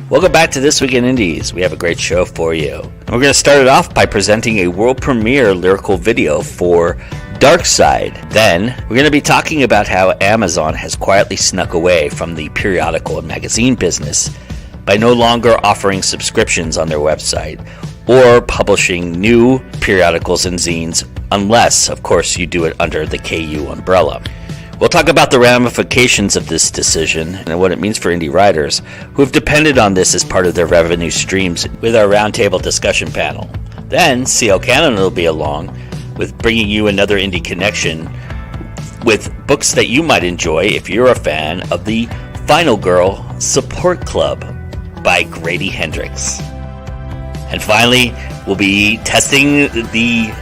Welcome back to This Week in Indies. We have a great show for you. And we're going to start it off by presenting a world premiere lyrical video for Dark Side. Then, we're going to be talking about how Amazon has quietly snuck away from the periodical and magazine business by no longer offering subscriptions on their website or publishing new periodicals and zines, unless, of course, you do it under the KU umbrella. We'll talk about the ramifications of this decision and what it means for indie writers who have depended on this as part of their revenue streams with our roundtable discussion panel. Then, CL Cannon will be along with bringing you another indie connection with books that you might enjoy if you're a fan of the Final Girl Support Club by Grady Hendrix. And finally, we'll be testing the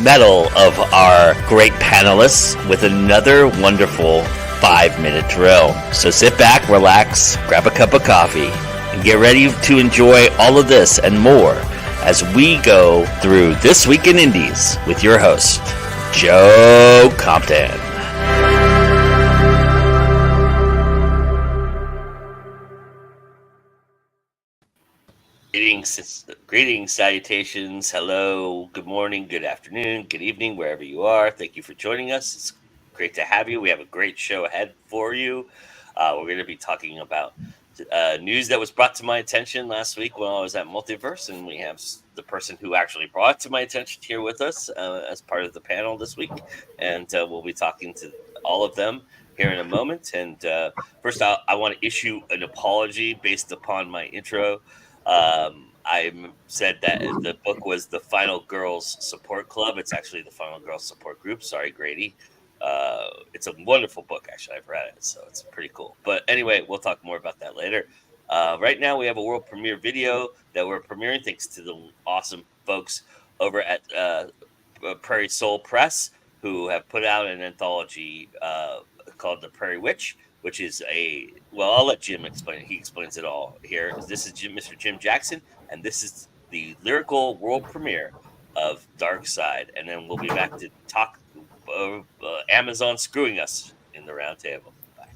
mettle of our great panelists with another wonderful 5-minute drill. So sit back, relax, grab a cup of coffee, and get ready to enjoy all of this and more as we go through This Week in Indies with your host, Joe Compton. Greetings, salutations, hello, good morning, good afternoon, good evening, wherever you are. Thank you for joining us. It's great to have you. We have a great show ahead for you. We're going to be talking about news that was brought to my attention last week when I was at Multiverse, and we have the person who actually brought it to my attention here with us as part of the panel this week, and we'll be talking to all of them here in a moment. And first, I want to issue an apology based upon my intro. I said that the book was the Final Girls Support Club. It's actually the Final Girls Support Group. Sorry, Grady. It's a wonderful book, actually. I've read it, so it's pretty cool. But anyway, we'll talk more about that later. Right now, we have a world premiere video that we're premiering thanks to the awesome folks over at Prairie Soul Press, who have put out an anthology called The Prairie Witch, which is I'll let Jim explain it. He explains it all here. This is Mr. Jim Jackson, and this is the lyrical world premiere of Dark Side. And then we'll be back to talk Amazon screwing us in the roundtable. Bye.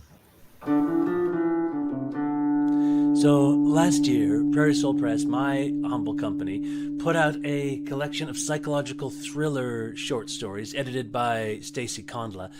So last year, Prairie Soul Press, my humble company, put out a collection of psychological thriller short stories edited by Stacy Kondla,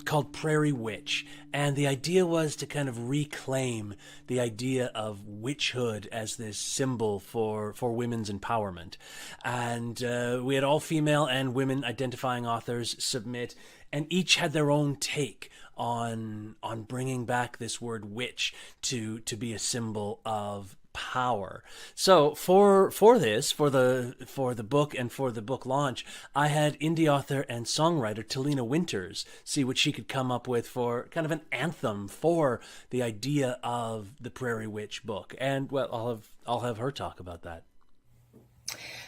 called Prairie Witch. And the idea was to kind of reclaim the idea of witchhood as this symbol for women's empowerment. And we had all female and women identifying authors submit, and each had their own take on bringing back this word witch to be a symbol of power. So for the book and for the book launch, I had indie author and songwriter Talena Winters see what she could come up with for kind of an anthem for the idea of the Prairie Witch book. And well, I'll have her talk about that.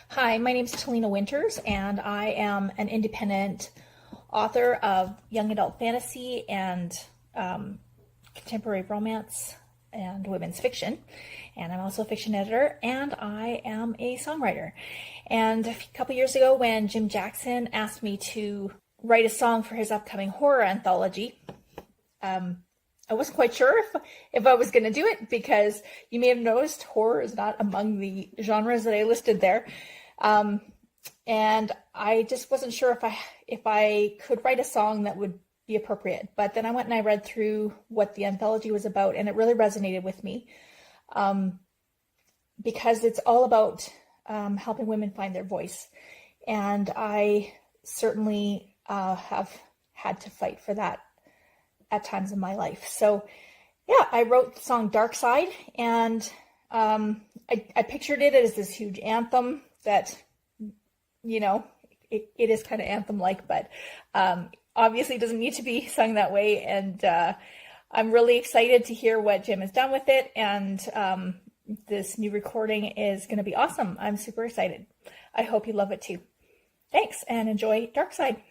Hi, my name is Talena Winters, and I am an independent author of young adult fantasy and contemporary romance and women's fiction. And I'm also a fiction editor, and I am a songwriter. And a couple years ago, when Jim Jackson asked me to write a song for his upcoming horror anthology, I wasn't quite sure if I was going to do it, because you may have noticed horror is not among the genres that I listed there. And I just wasn't sure if I could write a song that would be appropriate. But then I went and I read through what the anthology was about, and it really resonated with me, because it's all about helping women find their voice. And I certainly have had to fight for that at times in my life. So yeah, I wrote the song Dark Side, and I pictured it as this huge anthem that, you know, it is kind of anthem-like, but obviously it doesn't need to be sung that way. And I'm really excited to hear what Jim has done with it. And this new recording is going to be awesome. I'm super excited. I hope you love it too. Thanks, and enjoy Dark Side.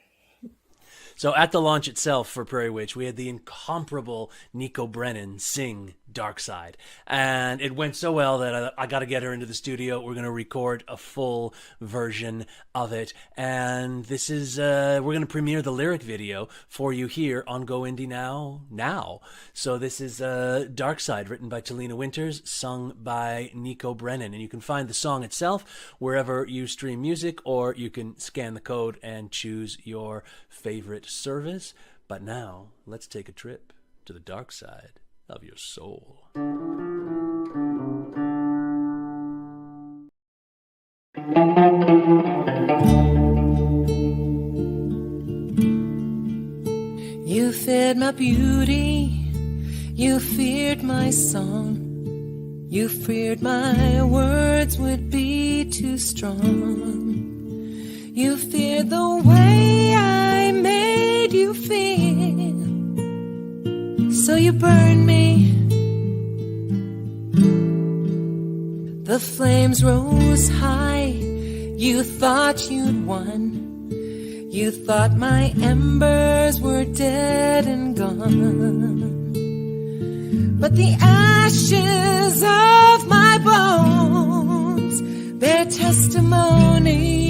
So at the launch itself for Prairie Witch, we had the incomparable Nico Brennan sing Dark Side. And it went so well that I got to get her into the studio. We're going to record a full version of it. And this is, we're going to premiere the lyric video for you here on Go Indie Now. So this is Dark Side, written by Talena Winters, sung by Nico Brennan. And you can find the song itself wherever you stream music, or you can scan the code and choose your favorite service. But now, let's take a trip to the dark side of your soul. You feared my beauty, you feared my song, you feared my words would be too strong. You feared the way I made you feel, so you burned me. The flames rose high, you thought you'd won. You thought my embers were dead and gone. But the ashes of my bones bear testimony.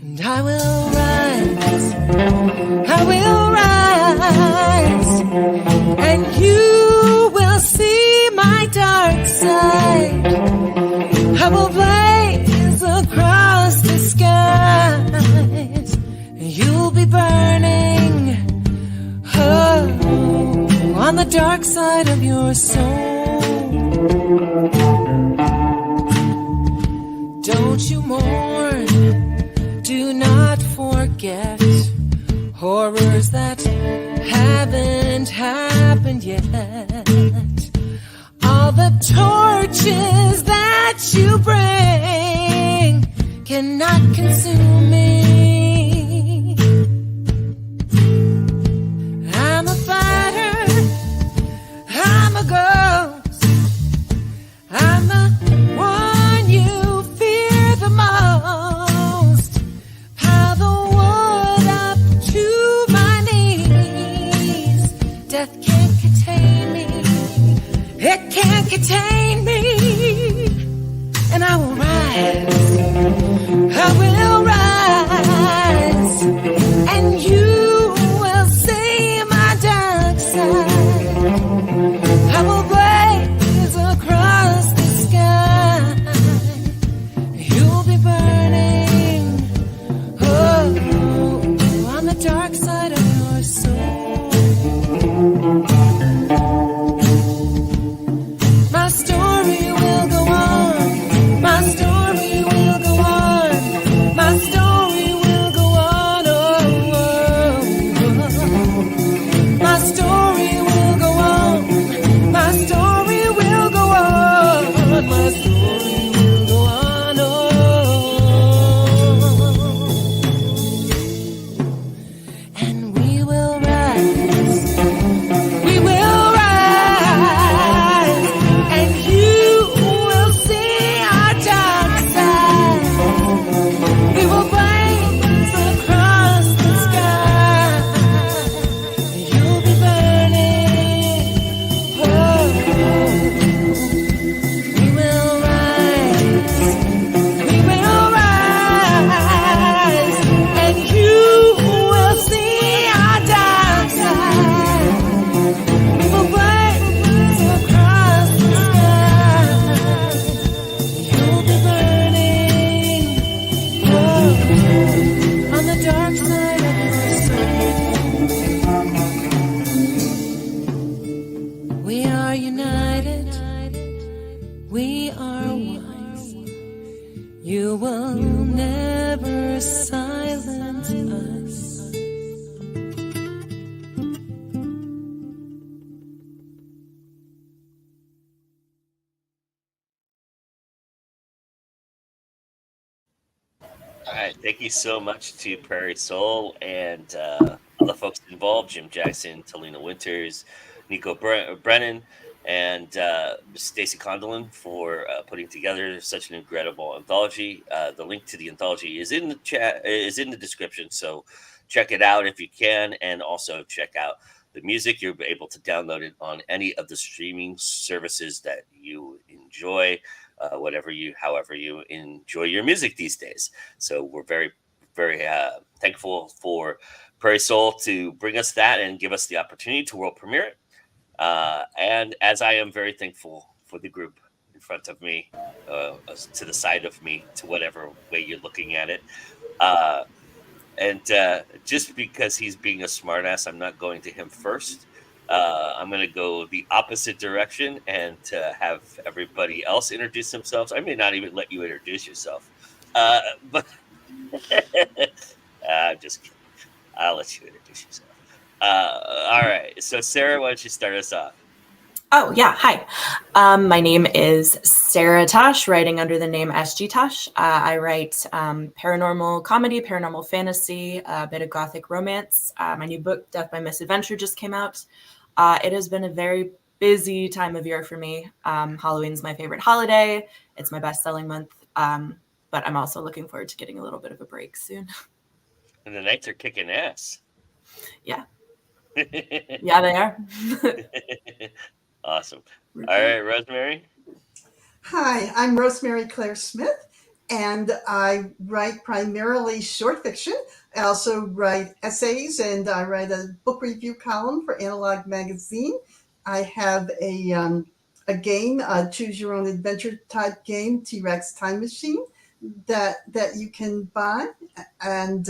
And I will rise, and you will see my dark side. I will blaze across the skies, and you'll be burning, oh, on the dark side of your soul. Don't you mourn, do not forget horrors that haven't happened yet. All the torches that you bring cannot consume me. I'm a fighter, I'm a ghost, I'm the one you fear the most. Pile the wood up to my knees. Death can't contain me, it can't contain me. And I will rise, I will rise, and you will see my dark side. I will blaze across the sky. You'll be burning, oh, on the dark side of your soul. My story will go on, my story will go on, my story will go on, oh, oh, oh. My story will go on, my story will go on, my story will go on, oh. And we will rise, we will rise, and you will see our dark side. We will blaze across the sky. You'll be burning, oh. We will rise, and you will see our dark side. We will blaze across the sky. You'll be burning, oh, on the dark side of your soul. We are united, we are wise. You will never silence us. All right, thank you so much to Prairie Soul and all the folks involved: Jim Jackson, Talena Winters, Nico Brennan. and Stacey Condolin for putting together such an incredible anthology. The link to the anthology is in the chat, is in the description, so check it out if you can, and also check out the music. You'll be able to download it on any of the streaming services that you enjoy, however you enjoy your music these days. So we're very, very thankful for Prairie Soul to bring us that and give us the opportunity to world premiere it. And as I am very thankful for the group in front of me, to the side of me, to whatever way you're looking at it. And just because he's being a smartass, I'm not going to him first. I'm going to go the opposite direction and have everybody else introduce themselves. I may not even let you introduce yourself, but I'm just kidding. I'll let you introduce yourself. All right. So, Sarah, why don't you start us off? Oh, yeah. Hi. My name is Sarah Tosh, writing under the name SG Tosh. I write paranormal comedy, paranormal fantasy, a bit of gothic romance. My new book, Death by Misadventure, just came out. It has been a very busy time of year for me. Halloween's my favorite holiday. It's my best-selling month. But I'm also looking forward to getting a little bit of a break soon. And the nights are kicking ass. Yeah. Yeah, they are. Awesome. All right, Rosemary. Hi, I'm Rosemary Claire Smith, and I write primarily short fiction. I also write essays, and I write a book review column for Analog Magazine. I have a game, a choose your own adventure type game, T-Rex Time Machine, that you can buy, and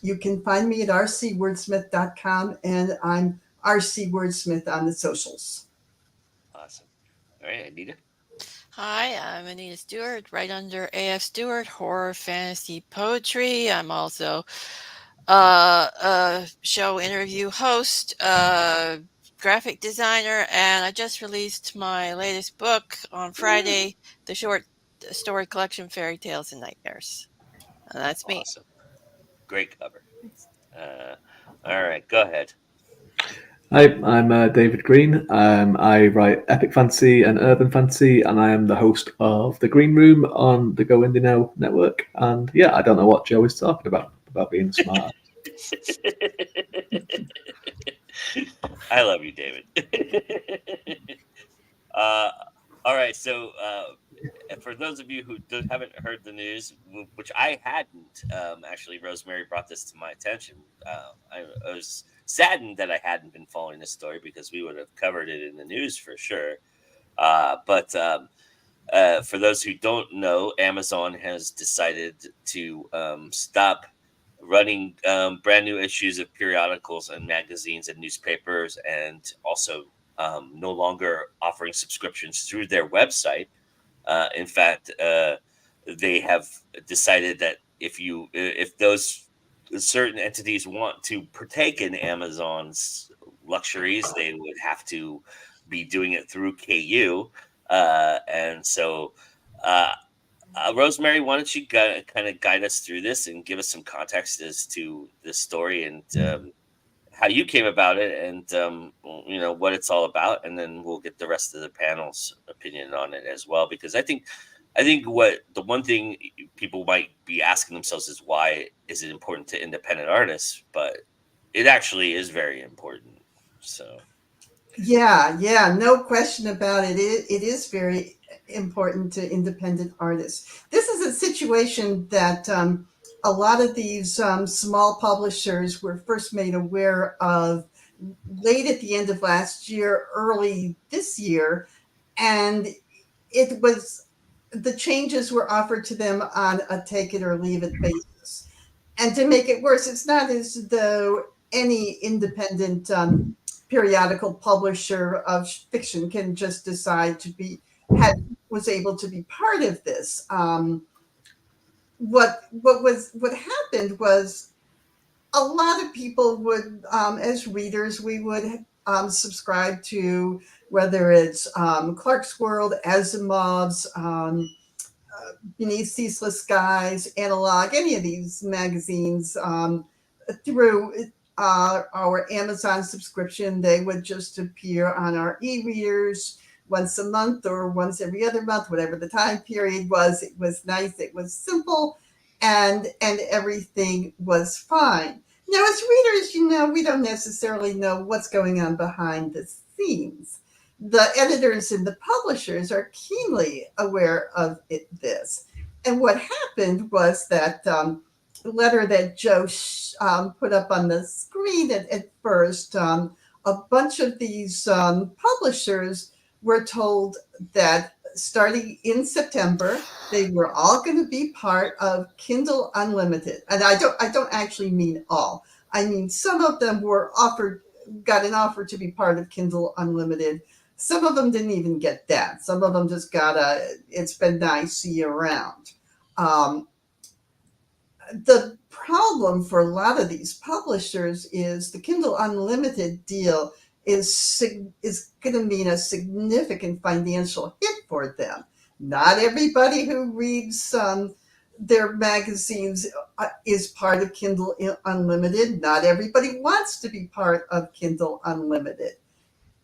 you can find me at rcwordsmith.com, and I'm RC Wordsmith on the socials. Awesome. All right, Anita. Hi, I'm Anita Stewart, right under AF Stewart, horror, fantasy, poetry. I'm also a show interview host, graphic designer, and I just released my latest book on Friday, the short story collection, Fairy Tales and Nightmares. And that's me. Awesome. Great cover. All right, go ahead. Hi, I'm David Green. I write epic fantasy and urban fantasy, and I am the host of The Green Room on the Go Indie Now network. And yeah, I don't know what Joe is talking about being smart. I love you, David. All right, so for those of you who haven't heard the news, which I hadn't, actually, Rosemary brought this to my attention. I was saddened that I hadn't been following this story because we would have covered it in the news for sure. But for those who don't know, Amazon has decided to stop running brand new issues of periodicals and magazines and newspapers, and also no longer offering subscriptions through their website. In fact, they have decided that if those certain entities want to partake in Amazon's luxuries, they would have to be doing it through KU. And so, Rosemary, why don't you kind of guide us through this and give us some context as to this story and how you came about it, and what it's all about, and then we'll get the rest of the panel's opinion on it as well. Because I think what the one thing people might be asking themselves is, why is it important to independent artists? But it actually is very important. So Yeah, no question about it. It is very important to independent artists. This is a situation that a lot of these small publishers were first made aware of late at the end of last year, early this year, and the changes were offered to them on a take it or leave it basis. And to make it worse, it's not as though any independent periodical publisher of fiction can just decide was able to be part of this. What happened was, a lot of people would, as readers, we would subscribe to, whether it's Clark's World, Asimov's, Beneath Ceaseless Skies, Analog, any of these magazines, through our Amazon subscription, they would just appear on our e-readers once a month or once every other month, whatever the time period was. It was nice, it was simple, and everything was fine. Now, as readers, we don't necessarily know what's going on behind the scenes. The editors and the publishers are keenly aware of this. And what happened was that letter that Joe put up on the screen at first, a bunch of these publishers were told that starting in September, they were all going to be part of Kindle Unlimited. And I don't actually mean all. I mean, some of them got an offer to be part of Kindle Unlimited. Some of them didn't even get that. Some of them just got it's been nice, see you around. The problem for a lot of these publishers is the Kindle Unlimited deal is going to mean a significant financial hit for them. Not everybody who reads their magazines is part of Kindle Unlimited. Not everybody wants to be part of Kindle Unlimited.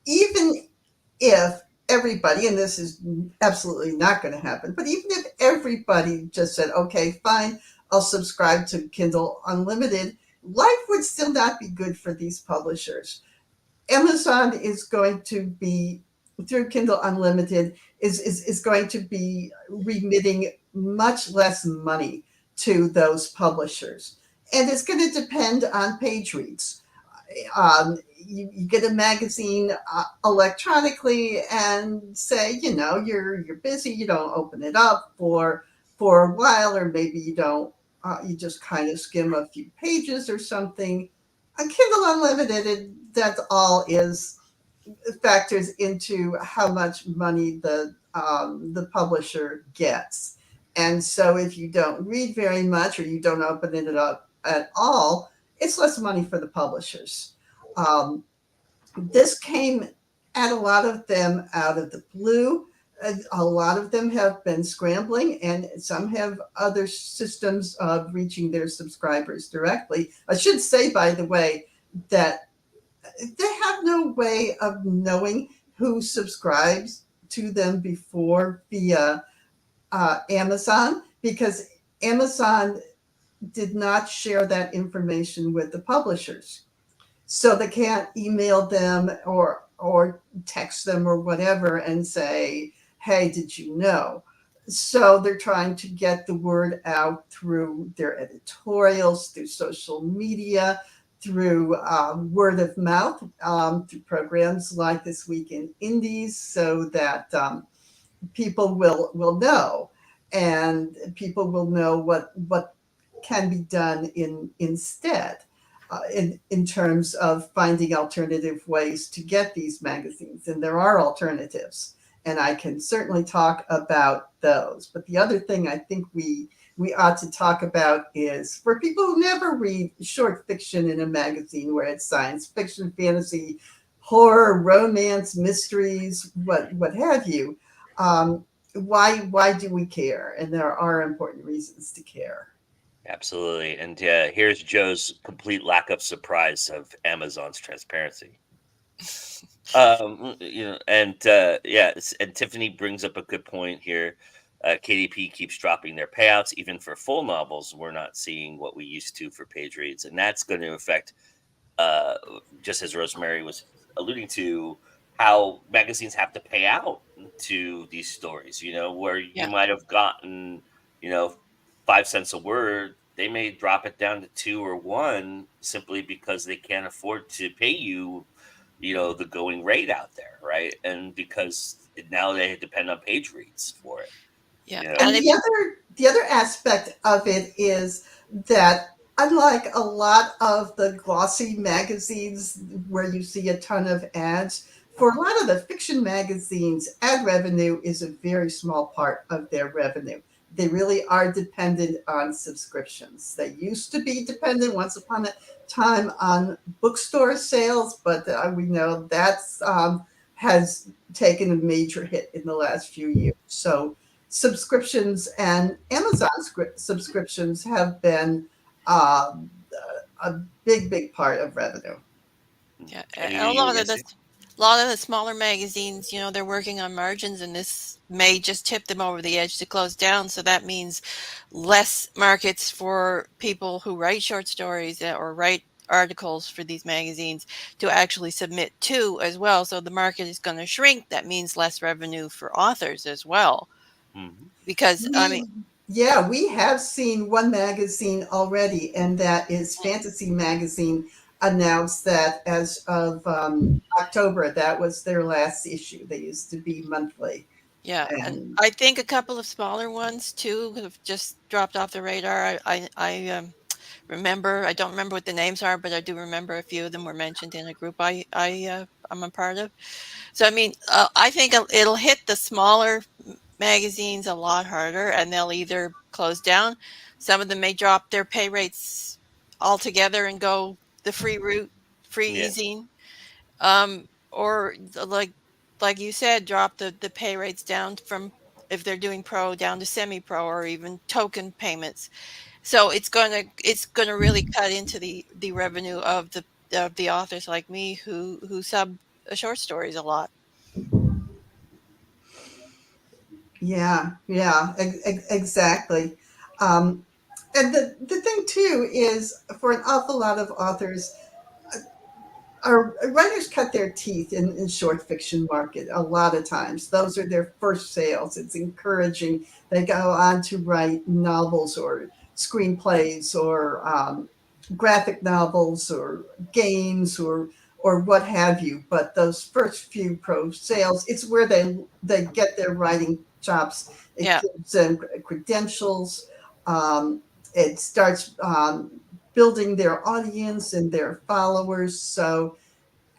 Even if everybody, and this is absolutely not going to happen, but even if everybody just said, okay, fine, I'll subscribe to Kindle Unlimited, life would still not be good for these publishers. Amazon is going to be, through Kindle Unlimited, is going to be remitting much less money to those publishers. And it's going to depend on page reads. You get a magazine electronically and say, you're busy, you don't open it up for a while, or maybe you don't, you just kind of skim a few pages or something. A Kindle Unlimited, that's all is factors into how much money the publisher gets. And so if you don't read very much or you don't open it up at all, it's less money for the publishers. This came at a lot of them out of the blue. A lot of them have been scrambling, and some have other systems of reaching their subscribers directly. I should say, by the way, that they have no way of knowing who subscribes to them before via Amazon, because Amazon did not share that information with the publishers. So they can't email them or text them or whatever and say, hey, did you know? So they're trying to get the word out through their editorials, through social media, through word of mouth, through programs like This Week in Indies, so that people will know, and people will know what can be done instead. In terms of finding alternative ways to get these magazines. And there are alternatives, and I can certainly talk about those. But the other thing I think we ought to talk about is for people who never read short fiction in a magazine, where it's science fiction, fantasy, horror, romance, mysteries, what have you, why do we care? And there are important reasons to care. Absolutely. And here's Joe's complete lack of surprise of Amazon's transparency. And Tiffany brings up a good point here. KDP keeps dropping their payouts. Even for full novels, we're not seeing what we used to for page reads. And that's going to affect, just as Rosemary was alluding to, how magazines have to pay out to these stories, where you might have gotten, 5 cents a word, they may drop it down to 2 or 1 simply because they can't afford to pay you, the going rate out there, right? And because now they depend on page reads for it. Yeah. And the other aspect of it is that unlike a lot of the glossy magazines where you see a ton of ads, for a lot of the fiction magazines, ad revenue is a very small part of their revenue. They really are dependent on subscriptions. They used to be dependent once upon a time on bookstore sales, but we know that's has taken a major hit in the last few years. So subscriptions and Amazon subscriptions have been a big part of revenue. Yeah, Anything you were gonna say? a lot of the smaller magazines, they're working on margins, and this may just tip them over the edge to close down. So that means less markets for people who write short stories or write articles for these magazines to actually submit to as well. So the market is going to shrink. That means less revenue for authors as well. Because we have seen one magazine already, and that is Fantasy Magazine announced that as of October, that was their last issue. They used to be monthly. Yeah, and I think a couple of smaller ones too have just dropped off the radar. I remember, I don't remember what the names are, but I do remember a few of them were mentioned in a group I'm a part of. So I mean, I think it'll hit the smaller magazines a lot harder, and they'll either close down. Some of them may drop their pay rates altogether and go the free route, free easing, or like you said, drop the pay rates down from, if they're doing pro, down to semi-pro or even token payments. So it's gonna really cut into the revenue of the authors like me who sub short stories a lot. Yeah, exactly. And the thing too is, for an awful lot of authors, our writers cut their teeth in short fiction market a lot of times. Those are their first sales. It's encouraging. They go on to write novels or screenplays or graphic novels or games or what have you. But those first few pro sales, it's where they get their writing chops. It gives them credentials. It starts building their audience and their followers. So,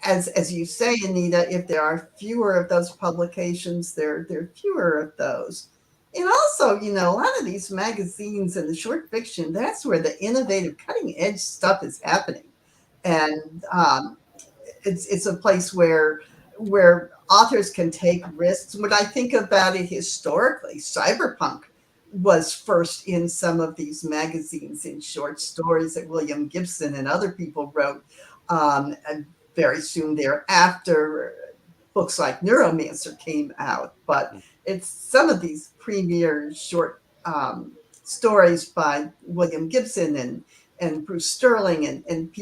as you say, Anita, if there are fewer of those publications, there are fewer of those. And also, a lot of these magazines and the short fiction, that's where the innovative, cutting edge stuff is happening. And it's a place where authors can take risks. When I think about it historically, cyberpunk was first in some of these magazines in short stories that William Gibson and other people wrote. And very soon thereafter, books like Neuromancer came out. But it's some of these premier short stories by William Gibson and Bruce Sterling and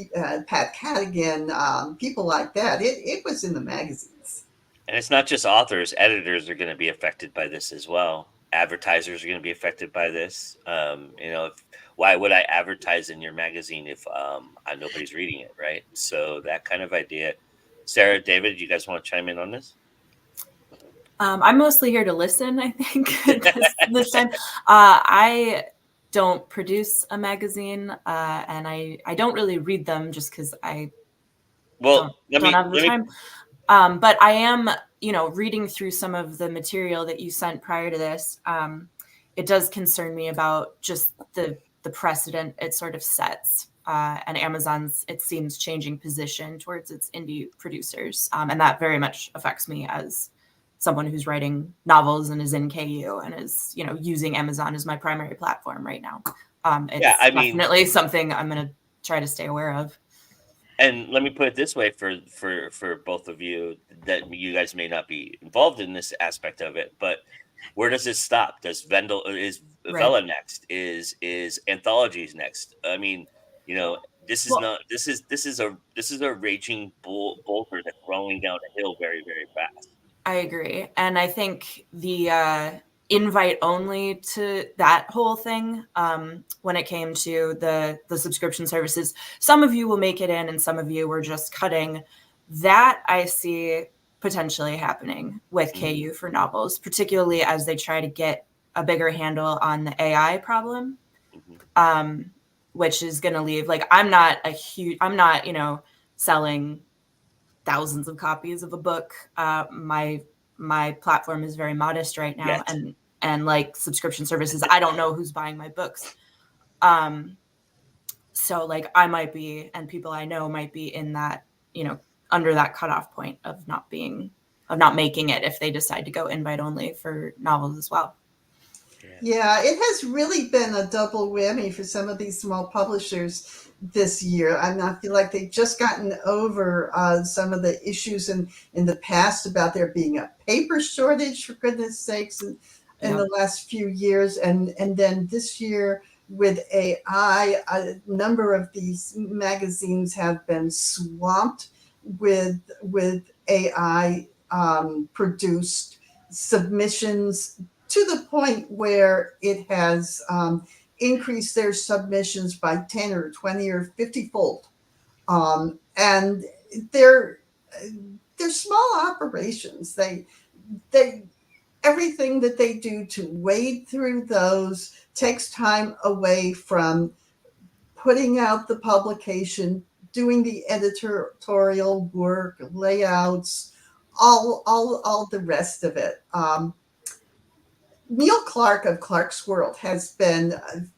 Pat Cadigan, people like that. It was in the magazines. And it's not just authors; editors are going to be affected by this as well. Advertisers are going to be affected by this. Why would I advertise in your magazine if nobody's reading it, right? So that kind of idea. Sarah, David, you guys want to chime in on this? I'm mostly here to listen, I think, this time. I don't produce a magazine, and I don't really read them just because I don't have the time. But I am, reading through some of the material that you sent prior to this. It does concern me about just the precedent it sort of sets, and Amazon's, it seems, changing position towards its indie producers. And that very much affects me as someone who's writing novels and is in KU and is, using Amazon as my primary platform right now. It's definitely something I'm going to try to stay aware of. And let me put it this way for both of you, that you guys may not be involved in this aspect of it, but where does it stop? Is Vella next? Is Anthologies next? I mean, this is a raging boulder that's rolling down a hill very, very fast. I agree. And I think the invite only to that whole thing, when it came to the subscription services, some of you will make it in and some of you were just cutting. That I see potentially happening with KU for novels, particularly as they try to get a bigger handle on the AI problem, which is going to leave, I'm not, selling thousands of copies of a book. My platform is very modest right now, and like subscription services, I don't know who's buying my books. So I might be, and people I know might be in that, under that cutoff point of not making it if they decide to go invite only for novels as well. Yeah, it has really been a double whammy for some of these small publishers. this year. I feel like they've just gotten over some of the issues in the past about there being a paper shortage, for goodness sakes, in the last few years. And then this year with AI, a number of these magazines have been swamped with AI produced submissions to the point where it has increase their submissions by 10 or 20 or 50 fold. And they're small operations. They everything that they do to wade through those takes time away from putting out the publication, doing the editorial work, layouts, all the rest of it. Neil Clark of Clark's World has been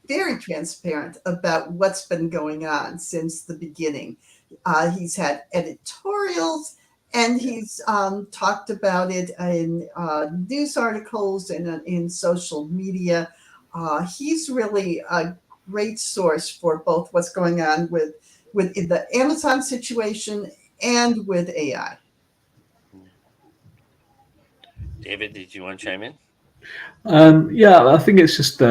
very transparent about what's been going on since the beginning. He's had editorials, and he's talked about it in news articles and in social media. He's really a great source for both what's going on with the Amazon situation and with AI. David, did you want to chime in? Yeah, I think it's just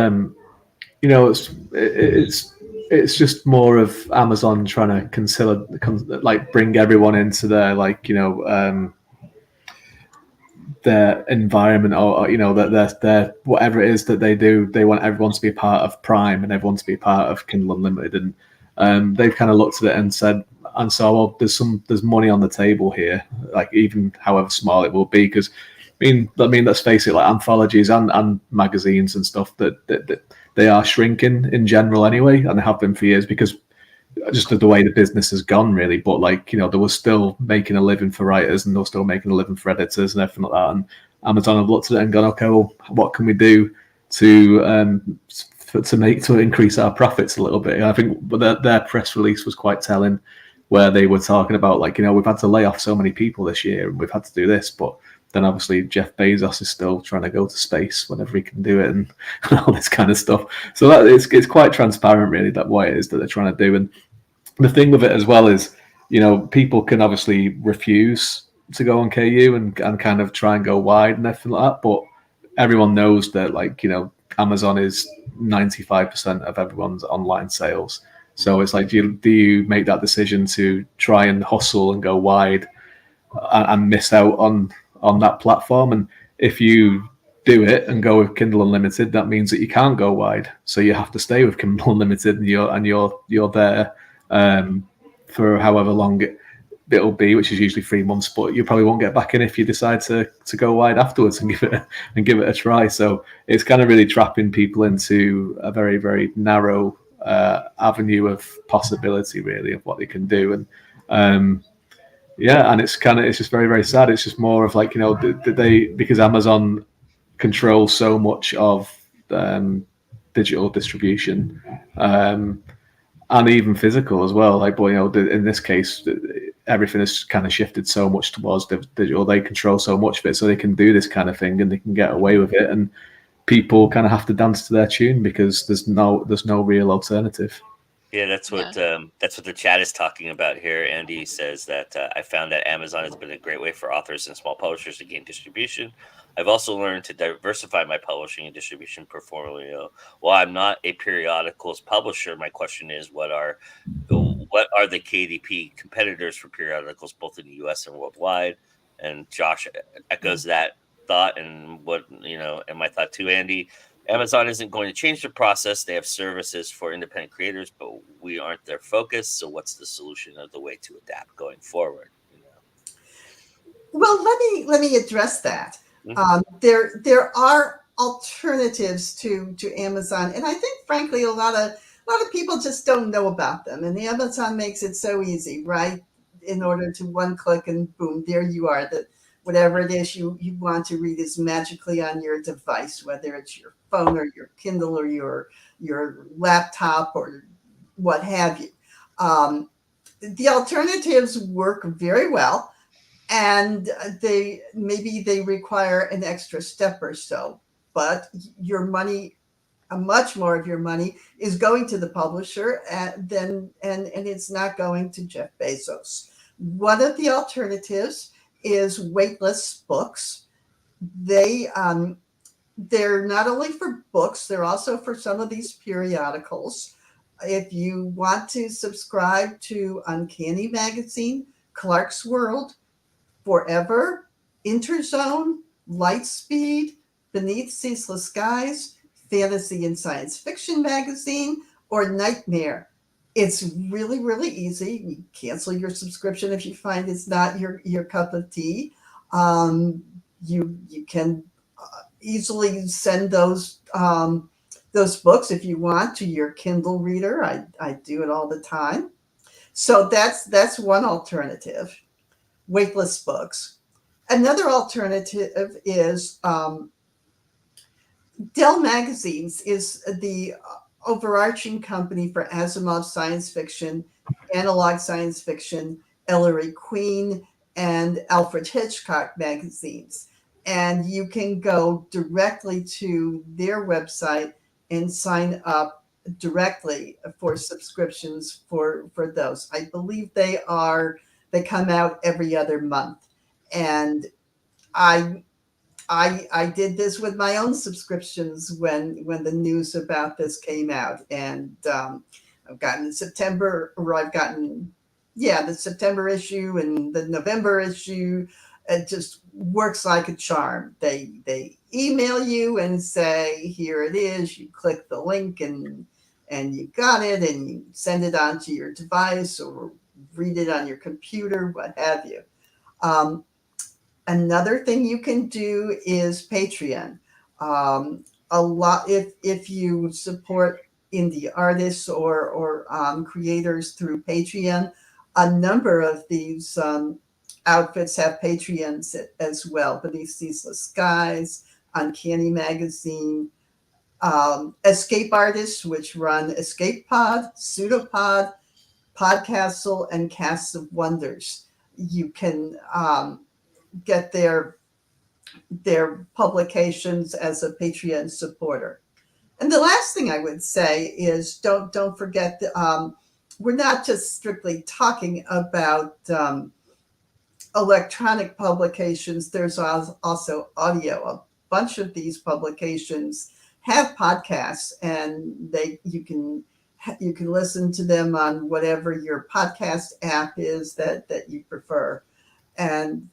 it's just more of Amazon trying to bring everyone into their their environment, or their whatever it is that they do. They want everyone to be part of Prime and everyone to be part of Kindle Unlimited, and they've kind of looked at it and said, and so well, there's money on the table here, like even however small it will be, because I mean, let's face it, like anthologies and magazines and stuff that they are shrinking in general anyway, and they have been for years because just the way the business has gone, really. But they were still making a living for writers, and they were still making a living for editors and everything like that. And Amazon have looked at it and gone, okay, well, what can we do to increase our profits a little bit? And I think their press release was quite telling, where they were talking about we've had to lay off so many people this year, and we've had to do this, but then obviously Jeff Bezos is still trying to go to space whenever he can do it, and all this kind of stuff. So that it's quite transparent, really, that what it is that they're trying to do. And the thing with it as well is, people can obviously refuse to go on KU and kind of try and go wide and everything like that. But everyone knows that Amazon is 95% of everyone's online sales. So it's like, do you make that decision to try and hustle and go wide and miss out on that platform? And if you do it and go with Kindle Unlimited, that means that you can't go wide, so you have to stay with Kindle Unlimited, and you're there for however long it'll be, which is usually 3 months, but you probably won't get back in if you decide to go wide afterwards and give it a try. So it's kind of really trapping people into a very, very narrow avenue of possibility, really, of what they can do. And yeah, and it's just very, very sad. It's just more of because Amazon controls so much of digital distribution, and even physical as well. But in this case, everything has kind of shifted so much towards digital. They control so much of it, so they can do this kind of thing and they can get away with it. And people kind of have to dance to their tune because there's no real alternative. Yeah, that's what the chat is talking about here. Andy says that I found that Amazon has been a great way for authors and small publishers to gain distribution. I've also learned to diversify my publishing and distribution portfolio. While I'm not a periodicals publisher, my question is, what are the KDP competitors for periodicals, both in the U.S. and worldwide? And Josh echoes that thought, and and my thought too, Andy. Amazon isn't going to change the process. They have services for independent creators, but we aren't their focus. So what's the solution or the way to adapt going forward? Well, let me address that. Mm-hmm. There are alternatives to Amazon, and I think, frankly, a lot of people just don't know about them. And the Amazon makes it so easy, right? In order to one click and boom, there you are. That whatever it is you want to read is magically on your device, whether it's your phone or your Kindle or your laptop or what have you. The alternatives work very well, and they require an extra step or so, but your money much more of your money is going to the publisher and it's not going to Jeff Bezos. One of the alternatives is Waitlist Books. They're not only for books, they're also for some of these periodicals. If you want to subscribe to Uncanny Magazine, Clark's World, Forever, Interzone, Lightspeed, Beneath Ceaseless Skies, Fantasy and Science Fiction Magazine, or Nightmare, it's really, really easy. You cancel your subscription if you find it's not your cup of tea. You can easily send those books if you want to your Kindle reader. I do it all the time. So that's one alternative. Waitlist Books. Another alternative is Dell Magazines is the overarching company for Asimov science fiction, analog science fiction, Ellery Queen, and Alfred Hitchcock magazines. And you can go directly to their website and sign up directly for subscriptions for those. I believe they come out every other month. And I did this with my own subscriptions when the news about this came out, and I've gotten the September issue and the November issue. It just works like a charm. They email you and say, here it is. You click the link and you got it, and you send it onto your device or read it on your computer, what have you. Another thing you can do is Patreon. A lot if you support indie artists or creators through Patreon, a number of these outfits have Patreons as well. Beneath Ceaseless Skies, Uncanny Magazine, Escape Artists, which run Escape Pod, Pseudopod, Podcastle, and Casts of Wonders. You can get their publications as a Patreon supporter. And the last thing I would say is don't forget we're not just strictly talking about electronic publications. There's also audio. A bunch of these publications have podcasts, and you can listen to them on whatever your podcast app is that you prefer. And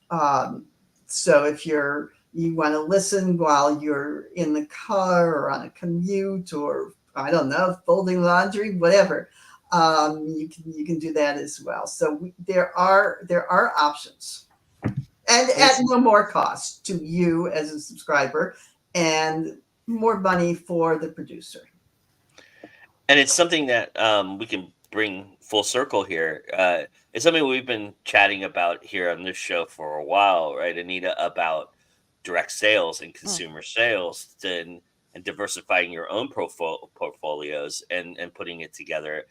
so if you want to listen while you're in the car or on a commute or, I don't know, folding laundry, whatever, you can do that as well. So there are options, and at no more cost to you as a subscriber, and more money for the producer. And it's something that we can bring full circle here. It's something we've been chatting about here on this show for a while, right, Anita, about direct sales and consumer sales and diversifying your own portfolios and putting it together.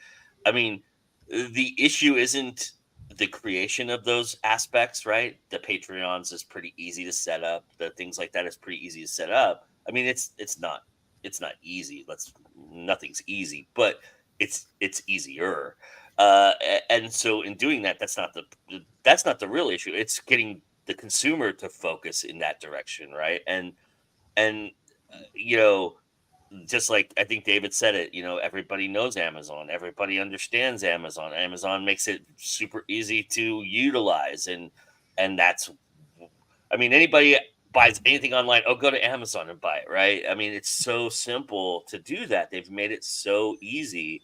I mean, the issue isn't the creation of those aspects, right? The Patreons is pretty easy to set up. The things like that is pretty easy to set up. I mean, it's not easy. Nothing's easy, but it's easier. And so in doing that, that's not the real issue. It's getting the consumer to focus in that direction, right? And just like I think David said it, everybody knows Amazon. Everybody understands Amazon. Amazon makes it super easy to utilize, and that's, I mean, anybody buys anything online, go to Amazon and buy it, right? I mean, it's so simple to do that. They've made it so easy,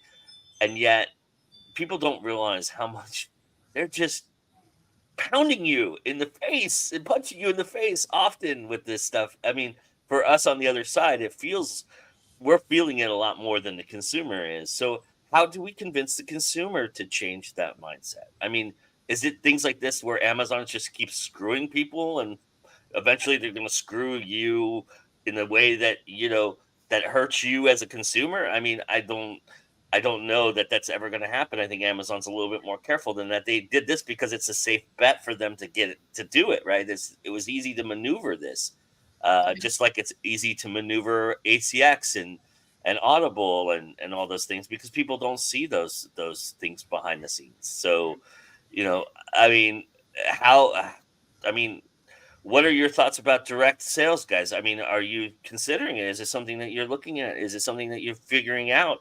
and yet people don't realize how much they're just pounding you in the face and punching you in the face often with this stuff. I mean, for us on the other side, we're feeling it a lot more than the consumer is. So how do we convince the consumer to change that mindset? I mean, is it things like this where Amazon just keeps screwing people and eventually they're going to screw you in a way that, that hurts you as a consumer? I mean, I don't know that that's ever going to happen. I think Amazon's a little bit more careful than that. They did this because it's a safe bet for them to do it, right? It was easy to maneuver this, just like it's easy to maneuver ACX and Audible and all those things, because people don't see those things behind the scenes. So, I mean, how, I mean, what are your thoughts about direct sales, guys? I mean, are you considering it? Is it something that you're looking at? Is it something that you're figuring out?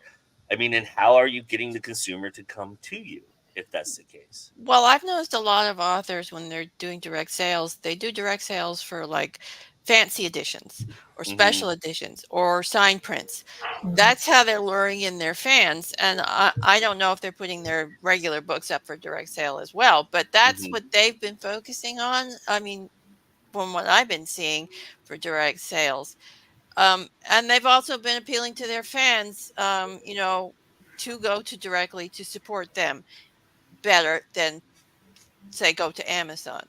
I mean, and how are you getting the consumer to come to you if that's the case? Well, I've noticed a lot of authors when they're doing direct sales, they do direct sales for like fancy editions or Mm-hmm. special editions or sign prints. That's how they're luring in their fans. And I don't know if they're putting their regular books up for direct sale as well, but that's Mm-hmm. what they've been focusing on. I mean, from what I've been seeing for direct sales. And they've also been appealing to their fans, to go to directly to support them better than, say, go to Amazon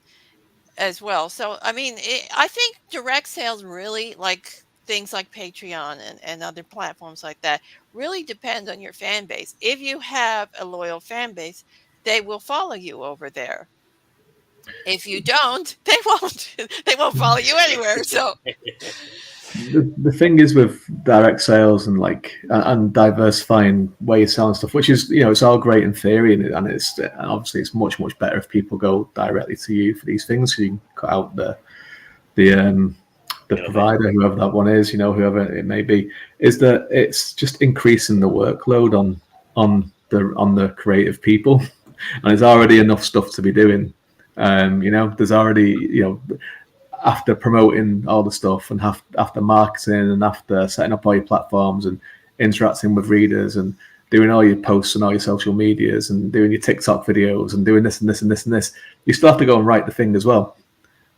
as well. So, I mean, I think direct sales really, like things like Patreon and other platforms like that, really depend on your fan base. If you have a loyal fan base, they will follow you over there. If you don't, they won't. They won't follow you anywhere. So, The thing is with direct sales and and diversifying where you sell and stuff, which is it's all great in theory, and it's obviously it's much better if people go directly to you for these things, so you can cut out the provider, whoever that one is, whoever it may be. Is that it's just increasing the workload on the creative people, and there's already enough stuff to be doing. There's already after promoting all the stuff and after marketing and after setting up all your platforms and interacting with readers and doing all your posts and all your social medias and doing your TikTok videos and doing this and this and this and this, you still have to go and write the thing as well,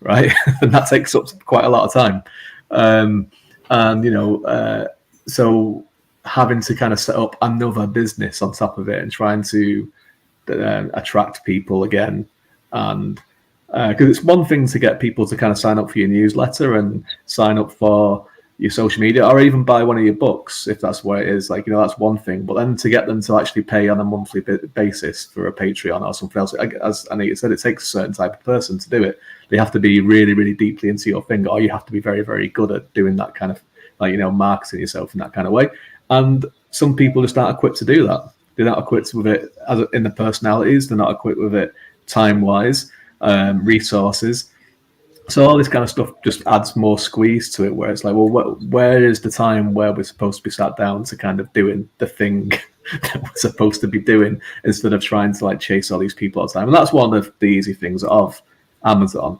right? And that takes up quite a lot of time. So having to kind of set up another business on top of it and trying to attract people again, and because it's one thing to get people to kind of sign up for your newsletter and sign up for your social media or even buy one of your books, if that's where it is, that's one thing. But then to get them to actually pay on a monthly basis for a Patreon or something else, as Anita said, it takes a certain type of person to do it. They have to be really, really deeply into your thing, or you have to be very, very good at doing that kind of marketing yourself in that kind of way. And some people just aren't equipped to do that. They're not equipped with it in the personalities. They're not equipped with it time-wise. Resources, so all this kind of stuff just adds more squeeze to it, where it's like, well, where is the time where we're supposed to be sat down to kind of doing the thing that we're supposed to be doing instead of trying to chase all these people all the time? And that's one of the easy things of Amazon,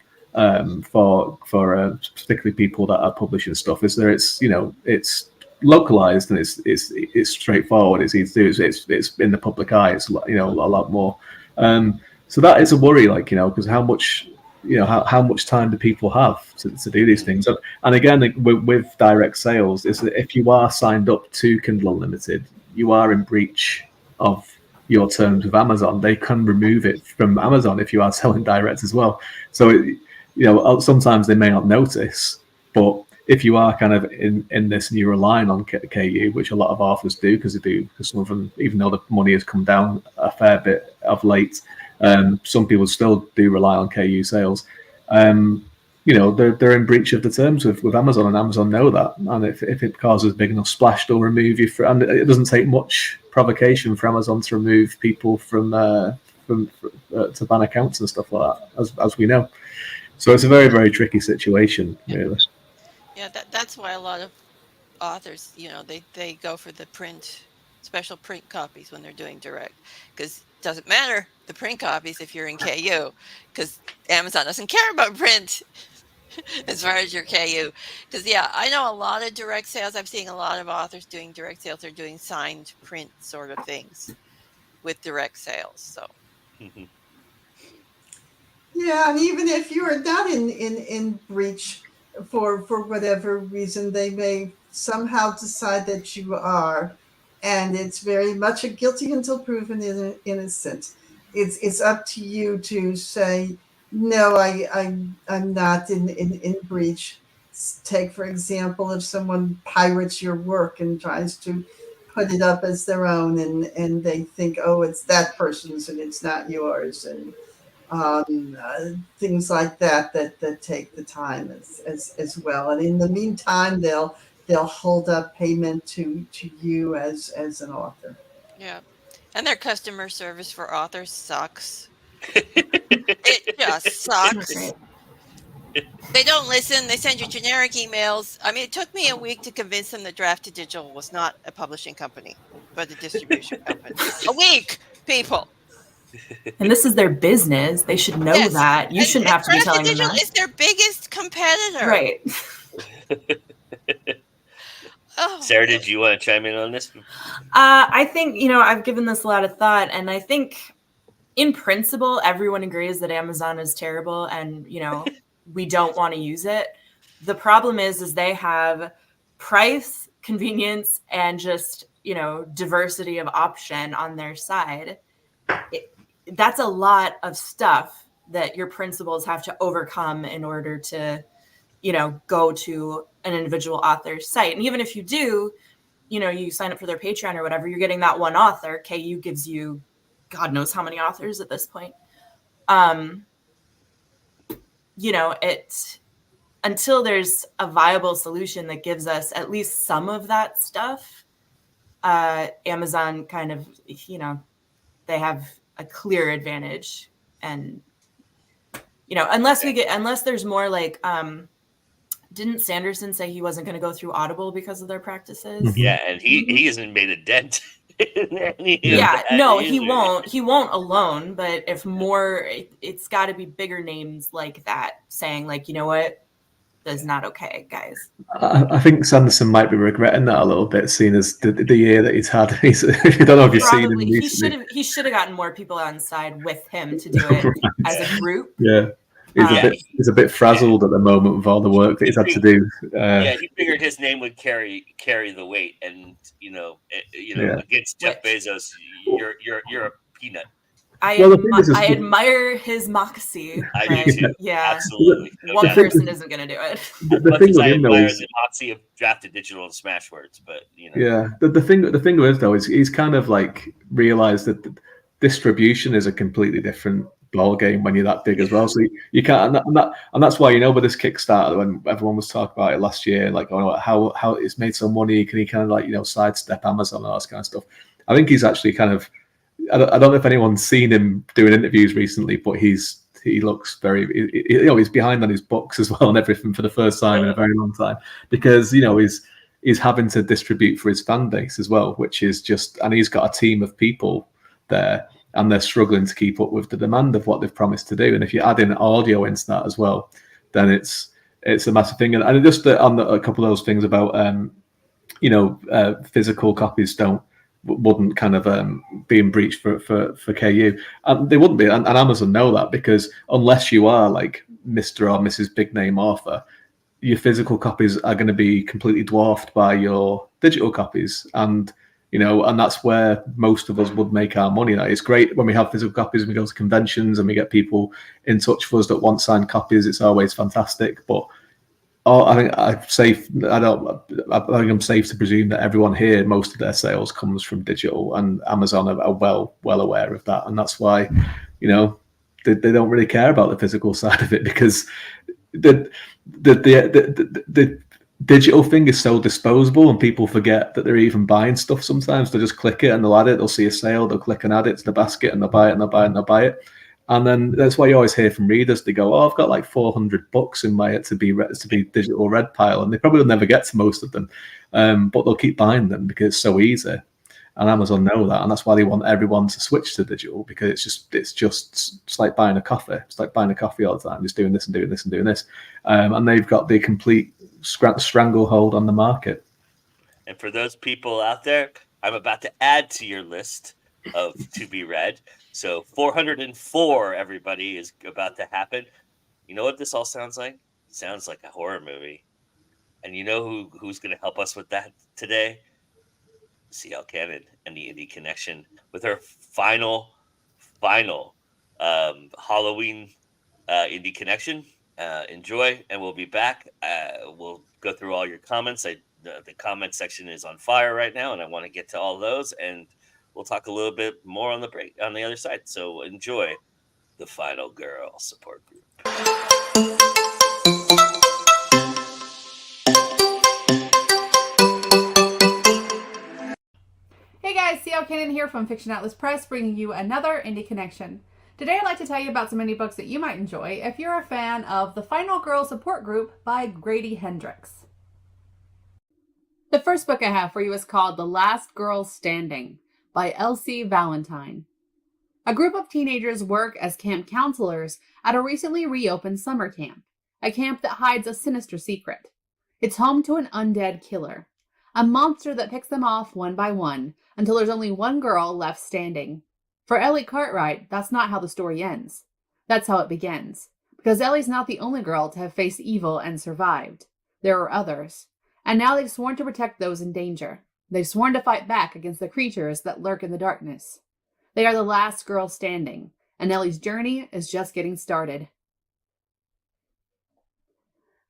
for particularly people that are publishing stuff, is that it's localized and it's straightforward, it's easy to do, it's in the public eye, it's a lot more. So that is a worry, because how much time do people have to do these things? And again, with direct sales, is that if you are signed up to Kindle Unlimited, you are in breach of your terms with Amazon. They can remove it from Amazon if you are selling direct as well. So, sometimes they may not notice, but if you are kind of in this and you're relying on KU, which a lot of authors do, because some of them, even though the money has come down a fair bit of late, some people still do rely on KU sales. They're in breach of the terms with Amazon, and Amazon know that. And if it causes a big enough splash, they'll remove you. And it doesn't take much provocation for Amazon to remove people from to ban accounts and stuff like that, as we know. So it's a very, very tricky situation, really. yeah, that's why a lot of authors, they go for the special print copies when they're doing direct, because it doesn't matter the print copies if you're in KU, because Amazon doesn't care about print as far as your KU. Because I know a lot of direct sales. I'm seeing a lot of authors doing direct sales. They're doing signed print sort of things with direct sales. So Mm-hmm. Yeah, and even if you are not in breach for whatever reason, they may somehow decide that you are, and it's very much a guilty until proven innocent. It's up to you to say no. I'm not in breach. Take for example, if someone pirates your work and tries to put it up as their own, and they think, oh, it's that person's and it's not yours, and things like that take the time as well. And in the meantime, they'll they'll hold up payment to you as an author. Yeah. And their customer service for authors sucks. It just It's not sucks. great. They don't listen. They send you generic emails. I mean, it took me a week to convince them that Draft to Digital was not a publishing company, but a distribution company. A week, people. And this is their business. They should know Yes. that. You shouldn't have to be Draft to telling them Digital that. is their biggest competitor. Right. Oh. Sarah, did you want to chime in on this? I think, I've given this a lot of thought, and I think in principle, everyone agrees that Amazon is terrible and, we don't want to use it. The problem is they have price, convenience, and just, diversity of option on their side. That's a lot of stuff that your principals have to overcome in order to, go to an individual author's site. And even if you do, you sign up for their Patreon or whatever, you're getting that one author. KU gives you God knows how many authors at this point. It's until there's a viable solution that gives us at least some of that stuff. Amazon kind of, they have a clear advantage, and unless there's more like, didn't Sanderson say he wasn't going to go through Audible because of their practices? Yeah, and he hasn't made a dent. No, he won't. He won't alone. But if more, it's got to be bigger names like that saying, like, you know what, that's not okay, guys. I think Sanderson might be regretting that a little bit, seeing as the year that he's had. I don't know if you've seen him recently. He should have gotten more people on side with him to do it as a group. Yeah. He's a bit frazzled at the moment with all the work that he's had to do. He figured his name would carry the weight, and against Jeff Bezos, you're a peanut. I admire his moxie. I do too. Yeah, absolutely. One person isn't going to do it. The thing with him, though, admire is the moxie of Draft to Digital and Smashwords, but Yeah, the thing is though is he's kind of like realized that distribution is a completely different ball game when you're that big as well. So you can't, and that's why with this Kickstarter, when everyone was talking about it last year, like how it's made some money, can he kind of like sidestep Amazon and all that kind of stuff. I think he's actually kind of, I don't know if anyone's seen him doing interviews recently, but he looks very, he's behind on his books as well and everything for the first time in a very long time, because he's having to distribute for his fan base as well, which is just, and he's got a team of people there, and they're struggling to keep up with the demand of what they've promised to do. And if you add in audio into that as well, then it's a massive thing. And just on a couple of those things about physical copies wouldn't kind of be in breach for KU, and they wouldn't be, and Amazon know that, because unless you are like Mr. or Mrs. Big Name Author, your physical copies are going to be completely dwarfed by your digital copies, and that's where most of us would make our money. It's great when we have physical copies and we go to conventions and we get people in touch with us that want signed copies. It's always fantastic. But I think I'm safe to presume that everyone here, most of their sales comes from digital, and Amazon are well aware of that. And that's why, they don't really care about the physical side of it, because the digital thing is so disposable, and people forget that they're even buying stuff sometimes. They just click it and they'll add it, they'll see a sale, they'll click and add it to the basket, and they'll buy it and they'll buy it and they'll buy it. And then that's why you always hear from readers, they go, I've got like 400 books in my to be digital red pile, and they probably will never get to most of them, but they'll keep buying them because it's so easy. And Amazon know that, and that's why they want everyone to switch to digital, because it's like buying a coffee. It's like buying a coffee all the time, just doing this and doing this and doing this, and they've got the complete stranglehold on the market. And for those people out there, I'm about to add to your list of to be read. So 404, everybody, is about to happen. You know what this all sounds like? It sounds like a horror movie. And you know who's going to help us with that today? CL Cannon and the Indie Connection with her final Halloween Indie Connection. Enjoy, and we'll be back. We'll go through all your comments. The comment section is on fire right now, and I want to get to all those, and we'll talk a little bit more on the break on the other side. So enjoy the Final Girl support group. Gail Cannon here from Fiction Atlas Press, bringing you another Indie Connection. Today I'd like to tell you about some indie books that you might enjoy if you're a fan of The Final Girl Support Group by Grady Hendrix. The first book I have for you is called The Last Girl Standing by Elsie Valentine. A group of teenagers work as camp counselors at a recently reopened summer camp, a camp that hides a sinister secret. It's home to an undead killer, a monster that picks them off one by one until there's only one girl left standing. For Ellie Cartwright, that's not how the story ends. That's how it begins, because Ellie's not the only girl to have faced evil and survived. There are others, and now they've sworn to protect those in danger. They've sworn to fight back against the creatures that lurk in the darkness. They are the last girl standing, and Ellie's journey is just getting started.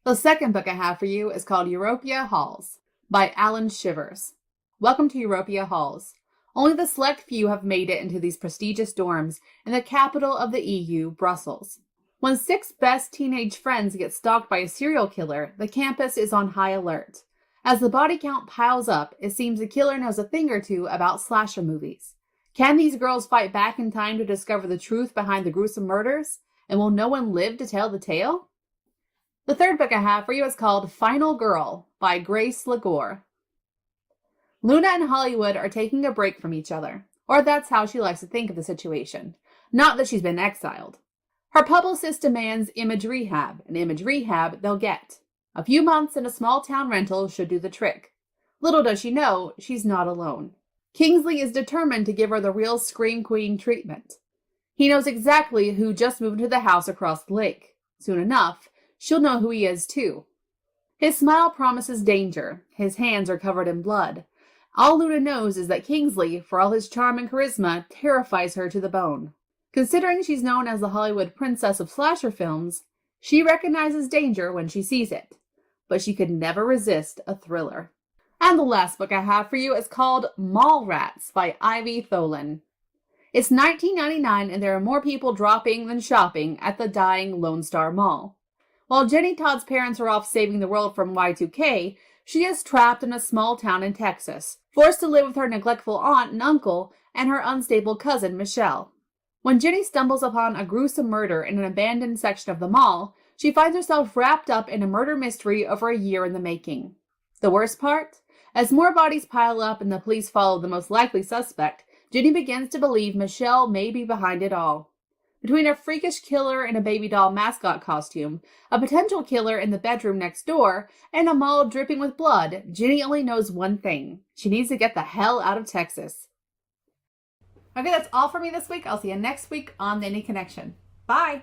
The second book I have for you is called Europia Halls by Alan Shivers. Welcome to Europia Halls. Only the select few have made it into these prestigious dorms in the capital of the EU, Brussels. When 6 best teenage friends get stalked by a serial killer, the campus is on high alert. As the body count piles up, it seems the killer knows a thing or two about slasher movies. Can these girls fight back in time to discover the truth behind the gruesome murders? And will no one live to tell the tale? The third book I have for you is called Final Girl by Grace Legore. Luna and Hollywood are taking a break from each other, or that's how she likes to think of the situation. Not that she's been exiled. Her publicist demands image rehab, and image rehab they'll get. A few months in a small town rental should do the trick. Little does she know, she's not alone. Kingsley is determined to give her the real Scream Queen treatment. He knows exactly who just moved into the house across the lake. Soon enough, she'll know who he is too. His smile promises danger. His hands are covered in blood. All Luna knows is that Kingsley, for all his charm and charisma, terrifies her to the bone. Considering she's known as the Hollywood princess of slasher films, she recognizes danger when she sees it. But she could never resist a thriller. And the last book I have for you is called Mall Rats by Ivy Tholen. It's 1999 and there are more people dropping than shopping at the dying Lone Star Mall. While Jenny Todd's parents are off saving the world from Y2K, she is trapped in a small town in Texas, forced to live with her neglectful aunt and uncle and her unstable cousin, Michelle. When Jenny stumbles upon a gruesome murder in an abandoned section of the mall, she finds herself wrapped up in a murder mystery over a year in the making. The worst part? As more bodies pile up and the police follow the most likely suspect, Jenny begins to believe Michelle may be behind it all. Between a freakish killer in a baby doll mascot costume, a potential killer in the bedroom next door, and a mall dripping with blood, Jenny only knows one thing. She needs to get the hell out of Texas. Okay, that's all for me this week. I'll see you next week on The Indie Connection. Bye!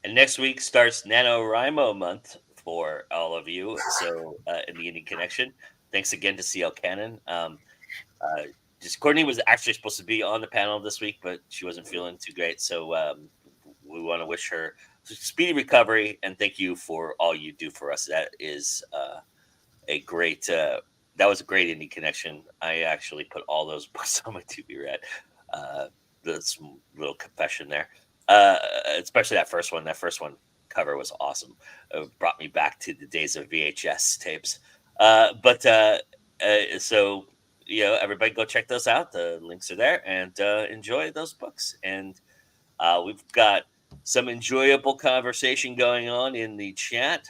And next week starts NaNoWriMo month for all of you. So in the Indie Connection, thanks again to CL Cannon. Just Courtney was actually supposed to be on the panel this week, but she wasn't feeling too great. So we want to wish her speedy recovery and thank you for all you do for us. That is a great. That was a great Indie Connection. I actually put all those books on my to-be read. That's a little confession there. Especially that first one. That first one cover was awesome. It brought me back to the days of VHS tapes. So everybody go check those out. The links are there and enjoy those books. And we've got some enjoyable conversation going on in the chat.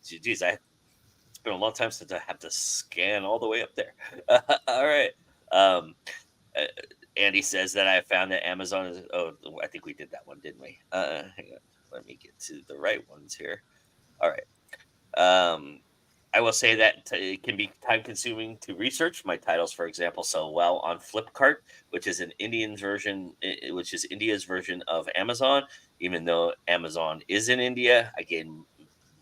It's been a long time since I have to scan all the way up there. All right. Andy says that I found that Amazon is. Oh, I think we did that one, didn't we? Hang on. Let me get to the right ones here. All right. I will say that it can be time-consuming to research. My titles, for example, sell well on Flipkart, which is India's version of Amazon. Even though Amazon is in India, I gain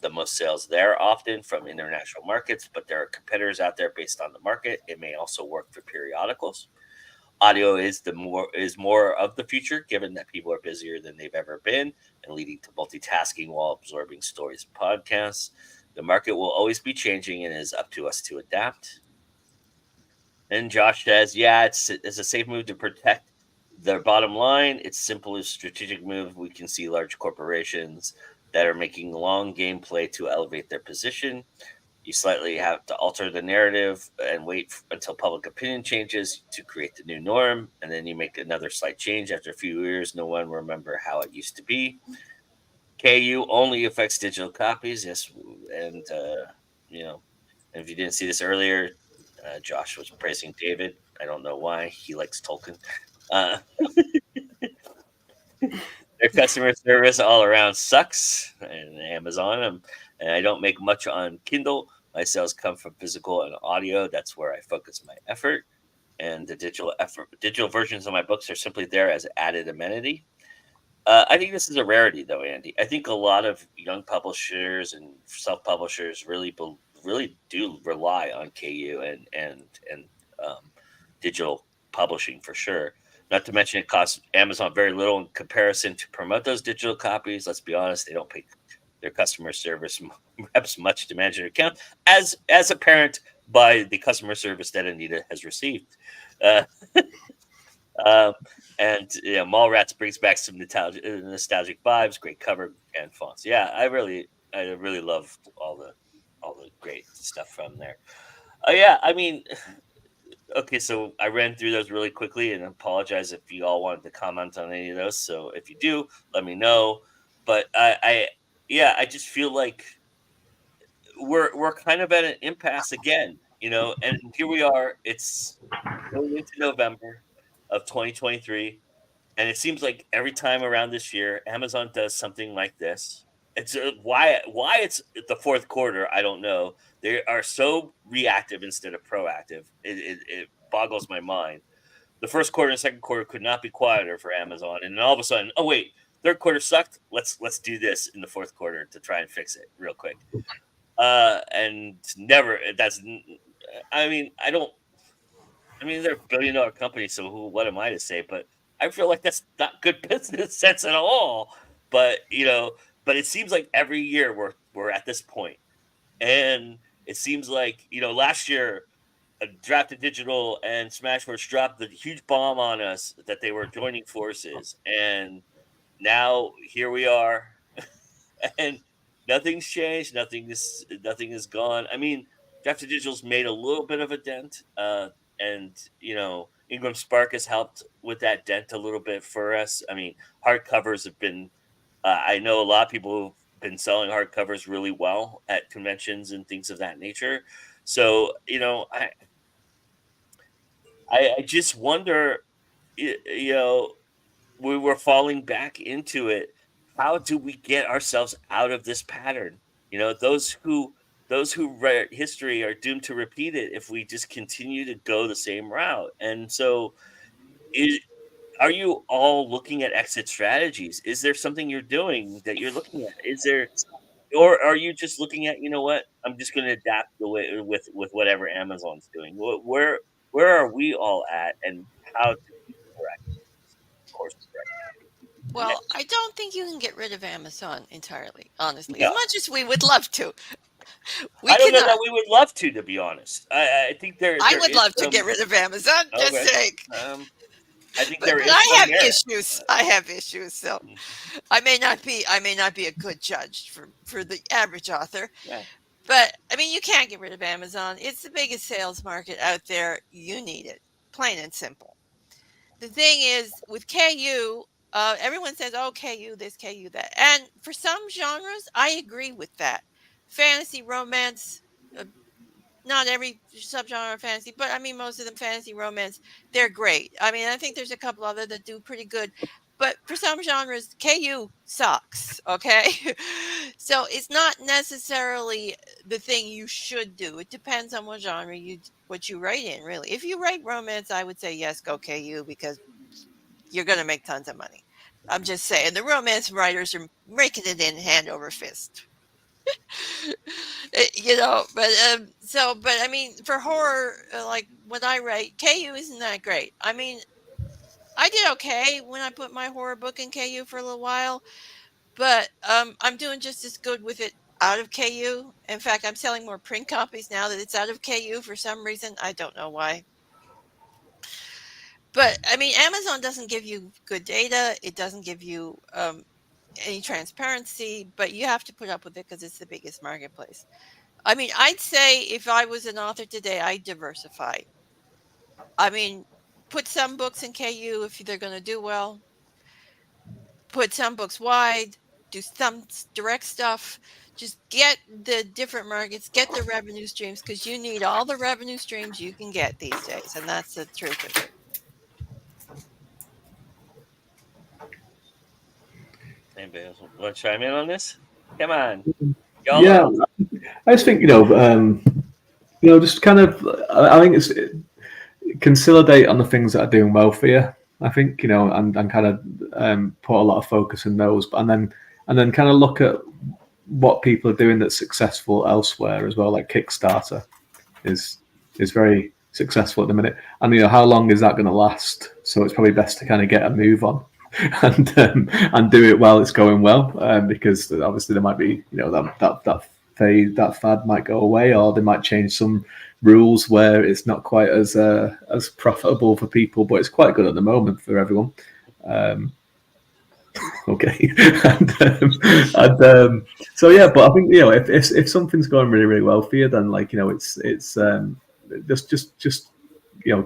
the most sales there often from international markets. But there are competitors out there based on the market. It may also work for periodicals. Audio is more of the future, given that people are busier than they've ever been and leading to multitasking while absorbing stories and podcasts. The market will always be changing, and it is up to us to adapt. And Josh says, yeah, it's a safe move to protect their bottom line. It's simple as strategic move. We can see large corporations that are making long gameplay to elevate their position. You slightly have to alter the narrative and wait until public opinion changes to create the new norm, and then you make another slight change. After a few years, no one will remember how it used to be. KU only affects digital copies, yes, and you know, and if you didn't see this earlier, Josh was praising David. I don't know why. He likes Tolkien. Uh, their customer service all around sucks, and Amazon. And I don't make much on Kindle. My sales come from physical and audio. That's where I focus my effort. And the digital versions of my books are simply there as an added amenity. I think this is a rarity, though, Andy. I think a lot of young publishers and self-publishers really do rely on KU and digital publishing for sure. Not to mention, it costs Amazon very little in comparison to promote those digital copies. Let's be honest; they don't pay their customer service reps much to manage their account, as apparent by the customer service that Anita has received. Uh, Um, and Mallrats brings back some nostalgic vibes, great cover and fonts. Yeah, I really love all the great stuff from there. Yeah, I mean, okay, so I ran through those really quickly, and I apologize if you all wanted to comment on any of those. So if you do, let me know. But I just feel like we're kind of at an impasse again, and here we are. It's going into November of 2023. And it seems like every time around this year, Amazon does something like this. It's why it's the fourth quarter. I don't know. They are so reactive instead of proactive. It boggles my mind. The first quarter and second quarter could not be quieter for Amazon, and then all of a sudden, oh wait, third quarter sucked. Let's do this in the fourth quarter to try and fix it real quick. And never. That's. I mean, I don't. I mean, they're a billion-dollar company, so what am I to say? But I feel like that's not good business sense at all. But but it seems like every year we're at this point, and it seems like last year, Drafted Digital and Smashwords dropped the huge bomb on us that they were joining forces, and now here we are, and nothing's changed. Nothing is gone. I mean, Drafted Digital's made a little bit of a dent, and Ingram Spark has helped with that dent a little bit for us. I mean, hardcovers have been. I know a lot of people have been selling hardcovers really well at conventions and things of that nature. So I just wonder, we were falling back into it. How do we get ourselves out of this pattern? Those who write history are doomed to repeat it if we just continue to go the same route. And so, are you all looking at exit strategies? Is there something you're doing that you're looking at? Is there, or are you just looking at, what, I'm just going to adapt the way with whatever Amazon's doing? Where are we all at, and how do we correct course correct? Well, I don't think you can get rid of Amazon entirely, honestly, No. as much as we would love to. I don't know that we would love to be honest. I think I would love to get rid of Amazon. Just saying. I think But I have issues. I have issues, so I may not be a good judge for the average author. Yeah. But I mean, you can't get rid of Amazon. It's the biggest sales market out there. You need it, plain and simple. The thing is, with KU, everyone says, "Oh, KU this, KU that," and for some genres, I agree with that. Fantasy, romance, not every subgenre of fantasy, but I mean, most of them fantasy, romance, they're great. I mean, I think there's a couple other that do pretty good. But for some genres, KU sucks. Okay. So it's not necessarily the thing you should do. It depends on what genre what you write in, really. If you write romance, I would say yes, go KU, because you're going to make tons of money. I'm just saying, the romance writers are making it in hand over fist. But I mean, for horror, like what I write, KU isn't that great. I mean, I did okay when I put my horror book in KU for a little while, but I'm doing just as good with it out of KU. In fact, I'm selling more print copies now that it's out of KU for some reason. I don't know why. But I mean, Amazon doesn't give you good data. It doesn't give you any transparency, but you have to put up with it because it's the biggest marketplace. I mean, I'd say if I was an author today, I'd diversify. I mean, put some books in KU if they're going to do well. Put some books wide. Do some direct stuff. Just get the different markets, get the revenue streams, because you need all the revenue streams you can get these days, and that's the truth of it. Anybody else want to chime in on this? Come on, y'all. Yeah, I just think just kind of. I think it's consolidate on the things that are doing well for you. I think and kind of put a lot of focus in those, and then kind of look at what people are doing that's successful elsewhere as well. Like Kickstarter is very successful at the minute, and how long is that going to last? So it's probably best to kind of get a move on and do it while it's going well, because obviously there might be that fad might go away, or they might change some rules where it's not quite as profitable for people, but it's quite good at the moment for everyone. Okay, so yeah, but I think if something's going really really well for you, then it's just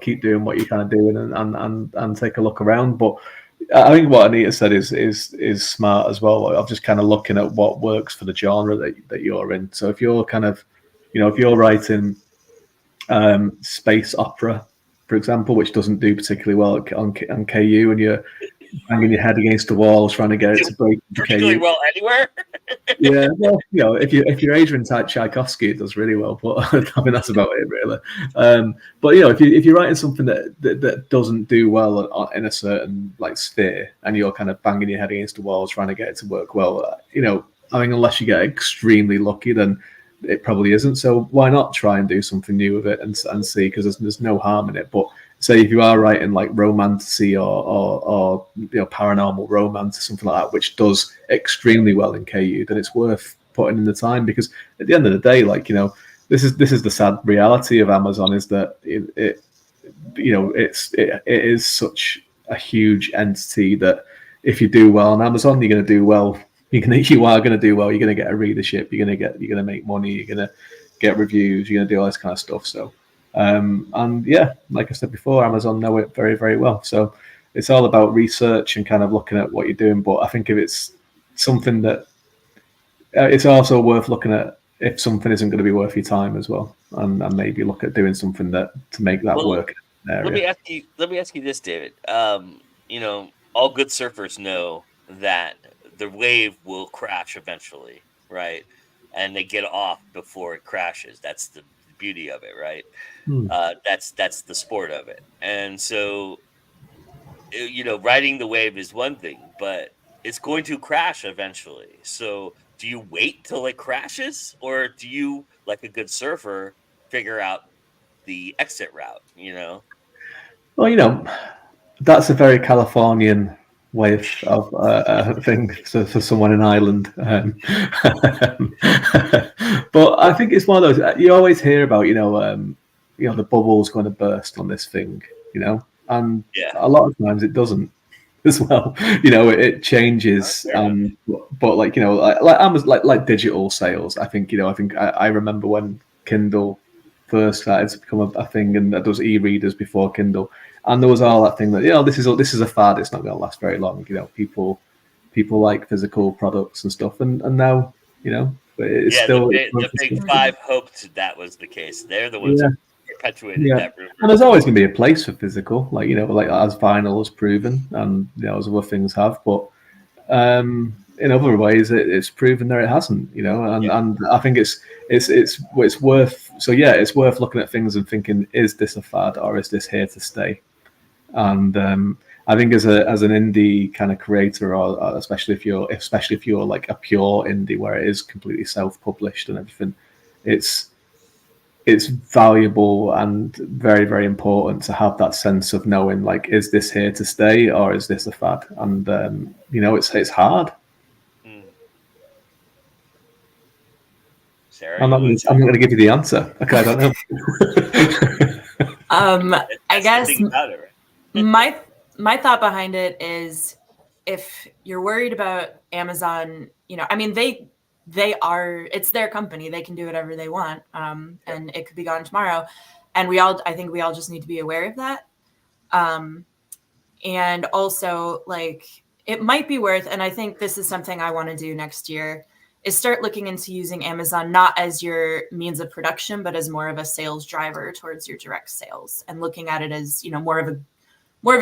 keep doing what you're kind of doing and take a look around. But I think what Anita said is smart as well. Of just kind of looking at what works for the genre that you're in. So if you're kind of if you're writing space opera, for example, which doesn't do particularly well on KU, and you're banging your head against the walls trying to get it to break particularly well anywhere. Yeah, well, if you're Adrian type Tchaikovsky, it does really well, but I mean that's about it really. But if you're writing something that doesn't do well in a certain sphere, and you're kind of banging your head against the walls trying to get it to work well, I mean, unless you get extremely lucky, then it probably isn't. So why not try and do something new with it and see, because there's no harm in it. But say if you are writing romantasy or paranormal romance or something like that, which does extremely well in KU, then it's worth putting in the time, because at the end of the day, this is the sad reality of Amazon, is that it is such a huge entity that if you do well on Amazon, you're going to do well. You are going to do well. You're going to get a readership. You're going to make money. You're going to get reviews. You're going to do all this kind of stuff. So, and yeah, like I said before, Amazon know it very, very well. So it's all about research and kind of looking at what you're doing. But I think if it's something that it's also worth looking at, if something isn't going to be worth your time as well, and maybe look at doing something to make that work. Let me ask you this, David. All good surfers know that the wave will crash eventually, right? And they get off before it crashes. That's the beauty of it, right? That's the sport of it. And so, riding the wave is one thing, but it's going to crash eventually. So do you wait till it crashes, or do you, like a good surfer, figure out the exit route, Well, that's a very Californian way of thing for someone in Ireland. But I think it's one of those, you always hear about, the bubble's going to burst on this thing, and a lot of times it doesn't as well. It changes. But like Amazon, like digital sales, I think, I remember when Kindle first started to become a thing, and there was e-readers before Kindle. And there was all that thing that this is a fad. It's not going to last very long. People like physical products and stuff, and now it's still the big five hoped that was the case. They're the ones who perpetuated that rumor. And there's always going to be a place for physical, as vinyl has proven, and as other things have. But in other ways, it's proven that it hasn't. And I think it's worth. So yeah, it's worth looking at things and thinking, is this a fad, or is this here to stay? And I think as an indie kind of creator, or especially if you're like a pure indie where it is completely self-published and everything, it's valuable and very, very important to have that sense of knowing, is this here to stay, or is this a fad? And it's hard. Sarah, I'm not going to give you the answer. Okay, I don't know. I guess my thought behind it is, if you're worried about Amazon, I mean, it's their company. They can do whatever they want. And it could be gone tomorrow. And I think we all just need to be aware of that. And also, like, it might be worth, and I think this is something I want to do next year, is start looking into using Amazon not as your means of production, but as more of a sales driver towards your direct sales, and looking at it as, more of a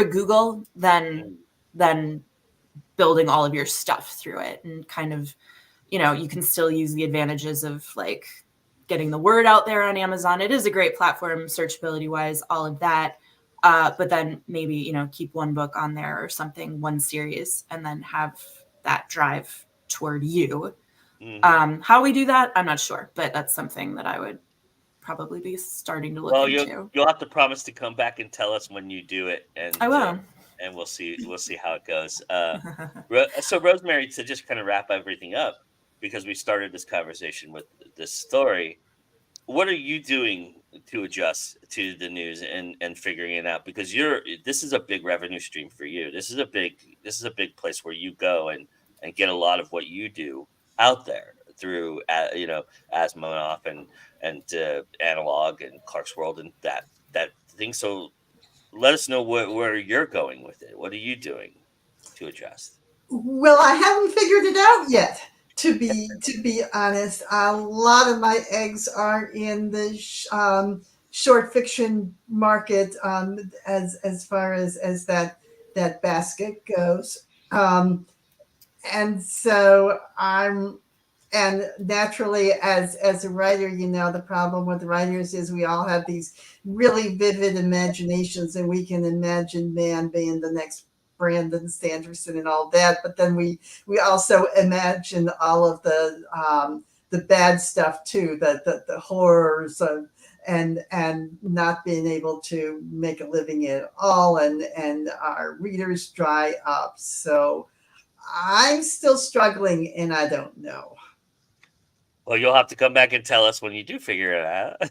Google than building all of your stuff through it. And kind of, you can still use the advantages of like getting the word out there on Amazon. It is a great platform, searchability wise, all of that. But then maybe, keep one book on there or something, one series, and then have that drive toward you. How we do that, I'm not sure, but that's something that I would probably be starting to look into. You'll have to promise to come back and tell us when you do it, and I will. And we'll see how it goes. So Rosemary, to just kind of wrap everything up, because we started this conversation with this story, what are you doing to adjust to the news and figuring it out? Because this is a big revenue stream for you. This is a big place where you go and get a lot of what you do out there through Asmonoff and Analog and Clark's World and that thing. So let us know where you're going with it. What are you doing to adjust? Well, I haven't figured it out yet. To be honest, a lot of my eggs are in the short fiction market, as far as that basket goes, and so and naturally, as a writer, the problem with writers is we all have these really vivid imaginations, and we can imagine man being the next Brandon Sanderson and all that. But then we also imagine all of the bad stuff too, the horrors and not being able to make a living at all, and our readers dry up. So I'm still struggling, and I don't know. Well, you'll have to come back and tell us when you do figure it out.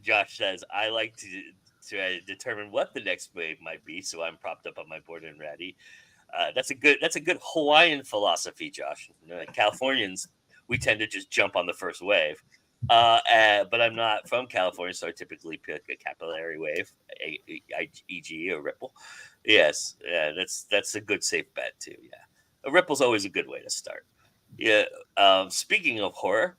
Josh says, I like to determine what the next wave might be, so I'm propped up on my board and ready. That's a good Hawaiian philosophy, Josh. Californians, we tend to just jump on the first wave. But I'm not from California, so I typically pick a capillary wave, e.g. a ripple. Yes, yeah, that's a good safe bet too. Yeah, a ripple's always a good way to start. Yeah. Speaking of horror,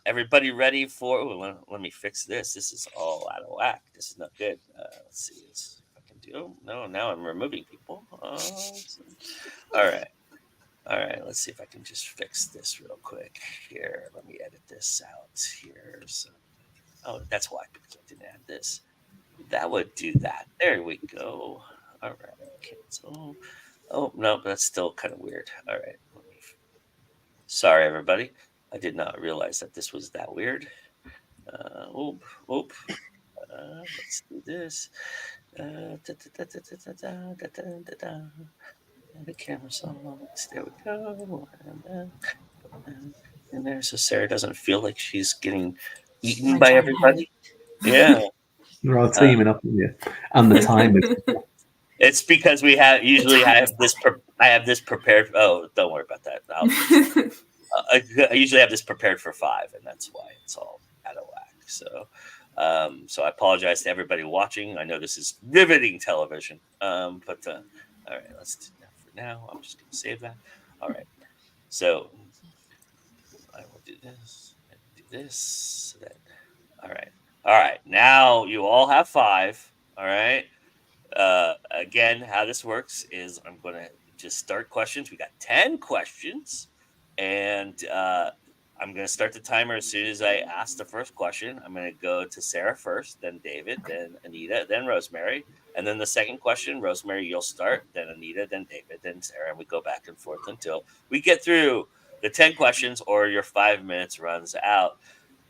everybody ready for? Let me fix this. This is all out of whack. This is not good. Let's see if I can do. No, now I'm removing people. All right. Let's see if I can just fix this real quick here. Let me edit this out here. So, that's why, because I didn't add this. That would do that. There we go. All right. Cancel. Oh no, that's still kind of weird. All right. Sorry, everybody. I did not realize that this was that weird. Let's do this. The camera's on. There we go. And there, so Sarah doesn't feel like she's getting eaten by everybody. Yeah. We're all teaming up in here. And the time is. It's because I have this prepared. Oh, don't worry about that. I usually have this prepared for 5, and that's why it's all out of whack. So I apologize to everybody watching. I know this is riveting television. But all right, let's do that for now. I'm just going to save that. All right. So I will do this and do this. All right. Now you all have 5. All right. Again, how this works is I'm going to just start questions. We got 10 questions, and I'm going to start the timer as soon as I ask the first question. I'm going to go to Sarah first, then David, then Anita, then Rosemary, and then the second question, Rosemary, you'll start, then Anita, then David, then Sarah, and we go back and forth until we get through the 10 questions or your 5 minutes runs out.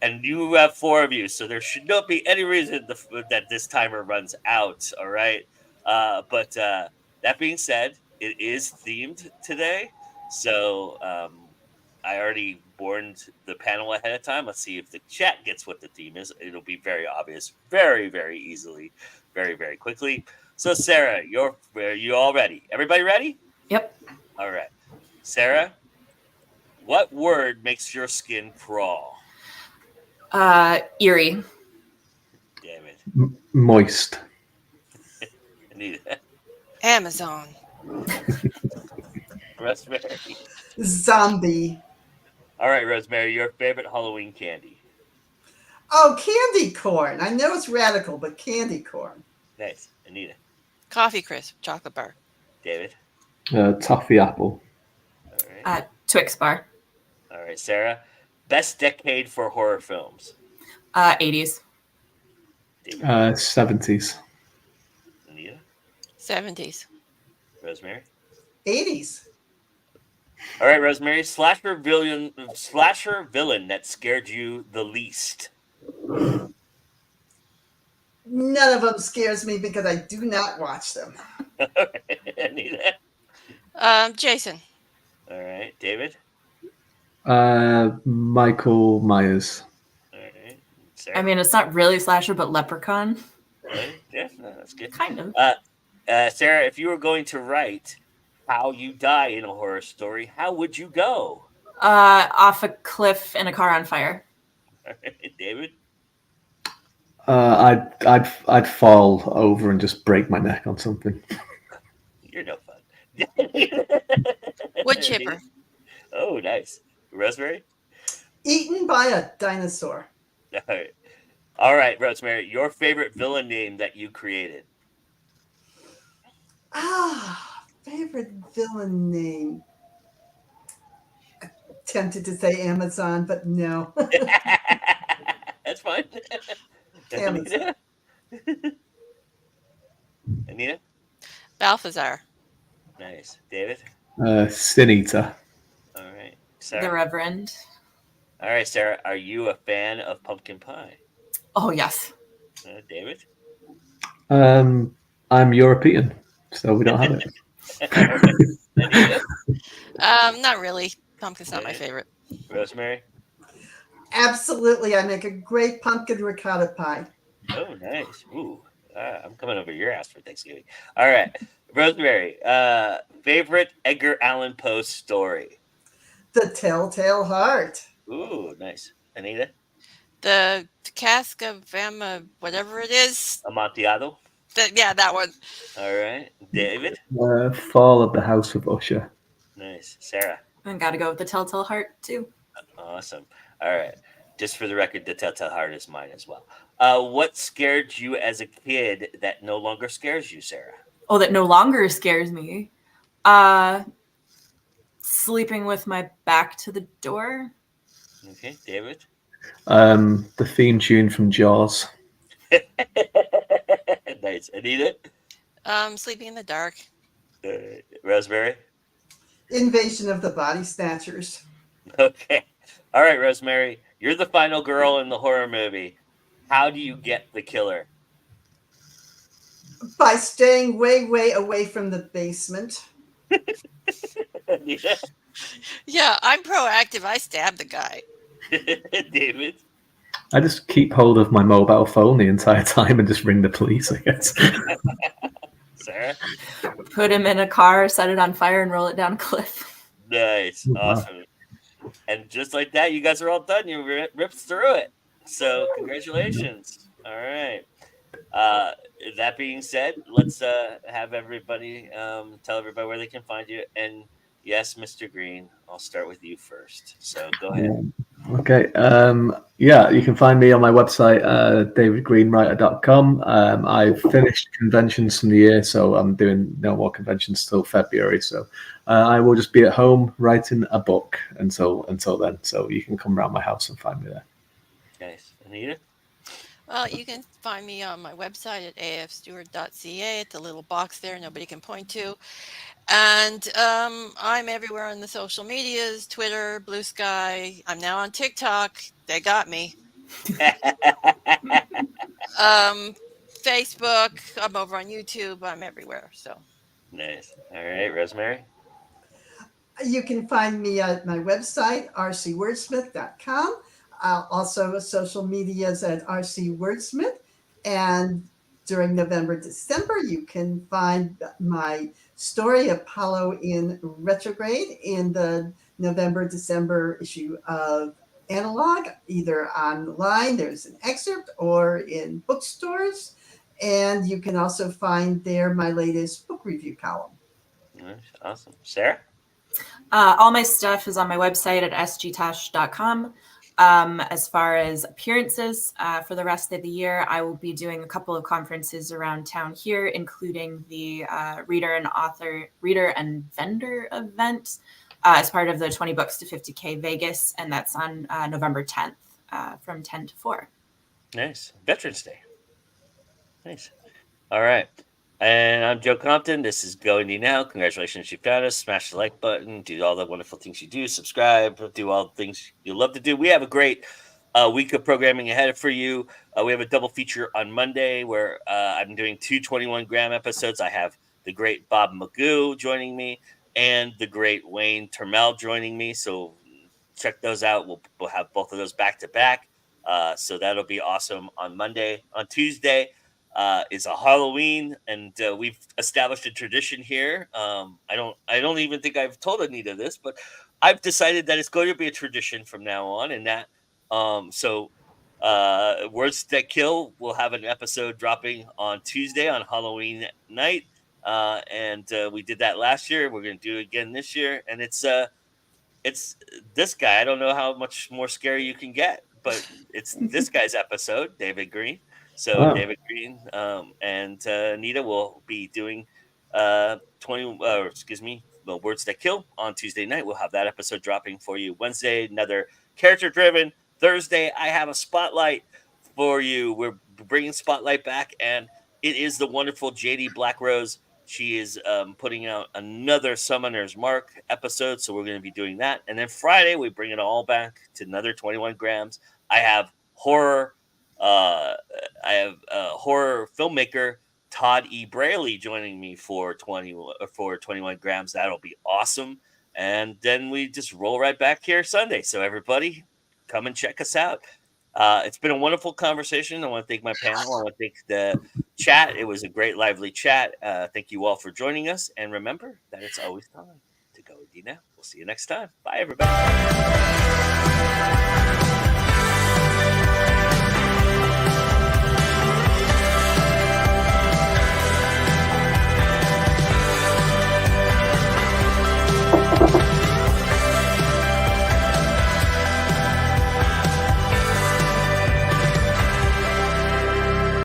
And you have 4 of you, so there should not be any reason that this timer runs out, all right? But that being said, it is themed today. So I already warned the panel ahead of time. Let's see if the chat gets what the theme is. It'll be very obvious, very, very easily very, very quickly. So, Sarah, are you all ready? Everybody ready? Yep. All right. Sarah, what word makes your skin crawl? Eerie. Damn it. Moist. Anita. Amazon. Rosemary. Zombie. All right, Rosemary, your favorite Halloween candy. Oh, candy corn. I know it's radical, but candy corn. Nice. Anita. Coffee crisp. Chocolate bar. David. Toffee apple. All right. Twix bar. All right, Sarah. Best decade for horror films. 80s. David. 70s. Anita. 70s. Rosemary. 80s. All right, Rosemary. Slasher villain that scared you the least. None of them scares me because I do not watch them. Anita. Jason. All right, David. Michael Myers. All right, Sarah. I mean, it's not really slasher, but Leprechaun. Yeah, no, that's good. Kind of. Sarah, if you were going to write how you die in a horror story, how would you go? Off a cliff in a car on fire. All right, David. I'd fall over and just break my neck on something. You're no fun. Wood chipper. Oh, nice. Rosemary. Eaten by a dinosaur. All right, Rosemary. Your favorite villain name that you created. Favorite villain name. Tempted to say Amazon, but no. That's fine. Amazon. Anita? Balthazar. Nice. David? Sin Eater. All right. Sarah? The Reverend. All right, Sarah. Are you a fan of pumpkin pie? Oh, yes. David? I'm European, so we don't have it. Anita? Not really. Pumpkin's not my favorite. Rosemary? Absolutely. I make a great pumpkin ricotta pie. Oh, nice. Ooh. I'm coming over your house for Thanksgiving. All right. Rosemary, favorite Edgar Allan Poe story? The Telltale Heart. Ooh, nice. Anita? The Cask of whatever it is. Amontillado? Yeah, that one. All right. David? Fall of the House of Usher. Nice. Sarah? I gotta go with the Telltale Heart, too. Awesome. All right. Just for the record, the Telltale Heart is mine as well. What scared you as a kid that no longer scares you, Sarah? Oh, that no longer scares me. Sleeping with my back to the door. Okay, David? The theme tune from Jaws. Nice. Anita? Sleeping in the dark. Rosemary? Invasion of the Body Snatchers. Okay. All right, Rosemary. You're the final girl in the horror movie. How do you get the killer? By staying way, way away from the basement. Anita? Yeah, I'm proactive. I stabbed the guy. David? I just keep hold of my mobile phone the entire time and just ring the police, I guess. Sarah? Put him in a car, set it on fire, and roll it down a cliff. Nice. Awesome. And just like that, you guys are all done. You ripped through it. So congratulations. All right. That being said, let's have everybody tell everybody where they can find you. And yes, Mr. Green, I'll start with you first. So go ahead. Okay. You can find me on my website, davidgreenwriter.com. I've finished conventions from the year, so I'm doing no more conventions till February. So I will just be at home writing a book until then. So you can come around my house and find me there. Nice. Anita? Well, you can find me on my website at afstewart.ca. It's a little box there nobody can point to. And I'm everywhere on the social medias, Twitter, Blue Sky. I'm now on TikTok. They got me. Facebook. I'm over on YouTube. I'm everywhere. So Nice. All right, Rosemary? You can find me at my website, rcwordsmith.com. Also, social medias at rcwordsmith. And during November, December, you can find my story, Apollo in Retrograde, in the November, December issue of Analog, either online, there's an excerpt, or in bookstores. And you can also find there my latest book review column. Nice. Awesome. Sarah? All my stuff is on my website at sgtosh.com. As far as appearances for the rest of the year, I will be doing a couple of conferences around town here, including the reader and vendor event as part of the 20 Books to 50K Vegas, and that's on November 10th from 10 to 4. Nice. Veterans Day. Nice. All right. And I'm Joe Compton. This is Go Indie Now. Congratulations, you found us. Smash the like button. Do all the wonderful things you do. Subscribe. Do all the things you love to do. We have a great week of programming ahead for you. We have a double feature on Monday where I'm doing 2 21-gram episodes. I have the great Bob Magoo joining me and the great Wayne Termel joining me. So check those out. We'll have both of those back to back. So that'll be awesome on Monday. On Tuesday is a Halloween, and we've established a tradition here. I don't even think I've told Anita this, but I've decided that it's going to be a tradition from now on, and that Words That Kill will have an episode dropping on Tuesday on Halloween night, and we did that last year. We're going to do it again this year, and it's this guy. I don't know how much more scary you can get, but it's this guy's episode, David Green. So David Green and Anita will be doing Words That Kill on Tuesday night. We'll have that episode dropping for you. Wednesday, another character-driven. Thursday, I have a spotlight for you. We're bringing Spotlight back, and it is the wonderful JD Blackrose. She is putting out another Summoner's Mark episode, so we're going to be doing that. And then Friday, we bring it all back to another 21 grams. I have horror filmmaker Todd E. Braley joining me for 21 grams. That'll be awesome. And then we just roll right back here Sunday. So everybody, come and check us out. It's been a wonderful conversation. I want to thank my panel. I want to thank the chat. It was a great, lively chat. Thank you all for joining us. And remember that it's always time to go indie now. We'll see you next time. Bye, everybody.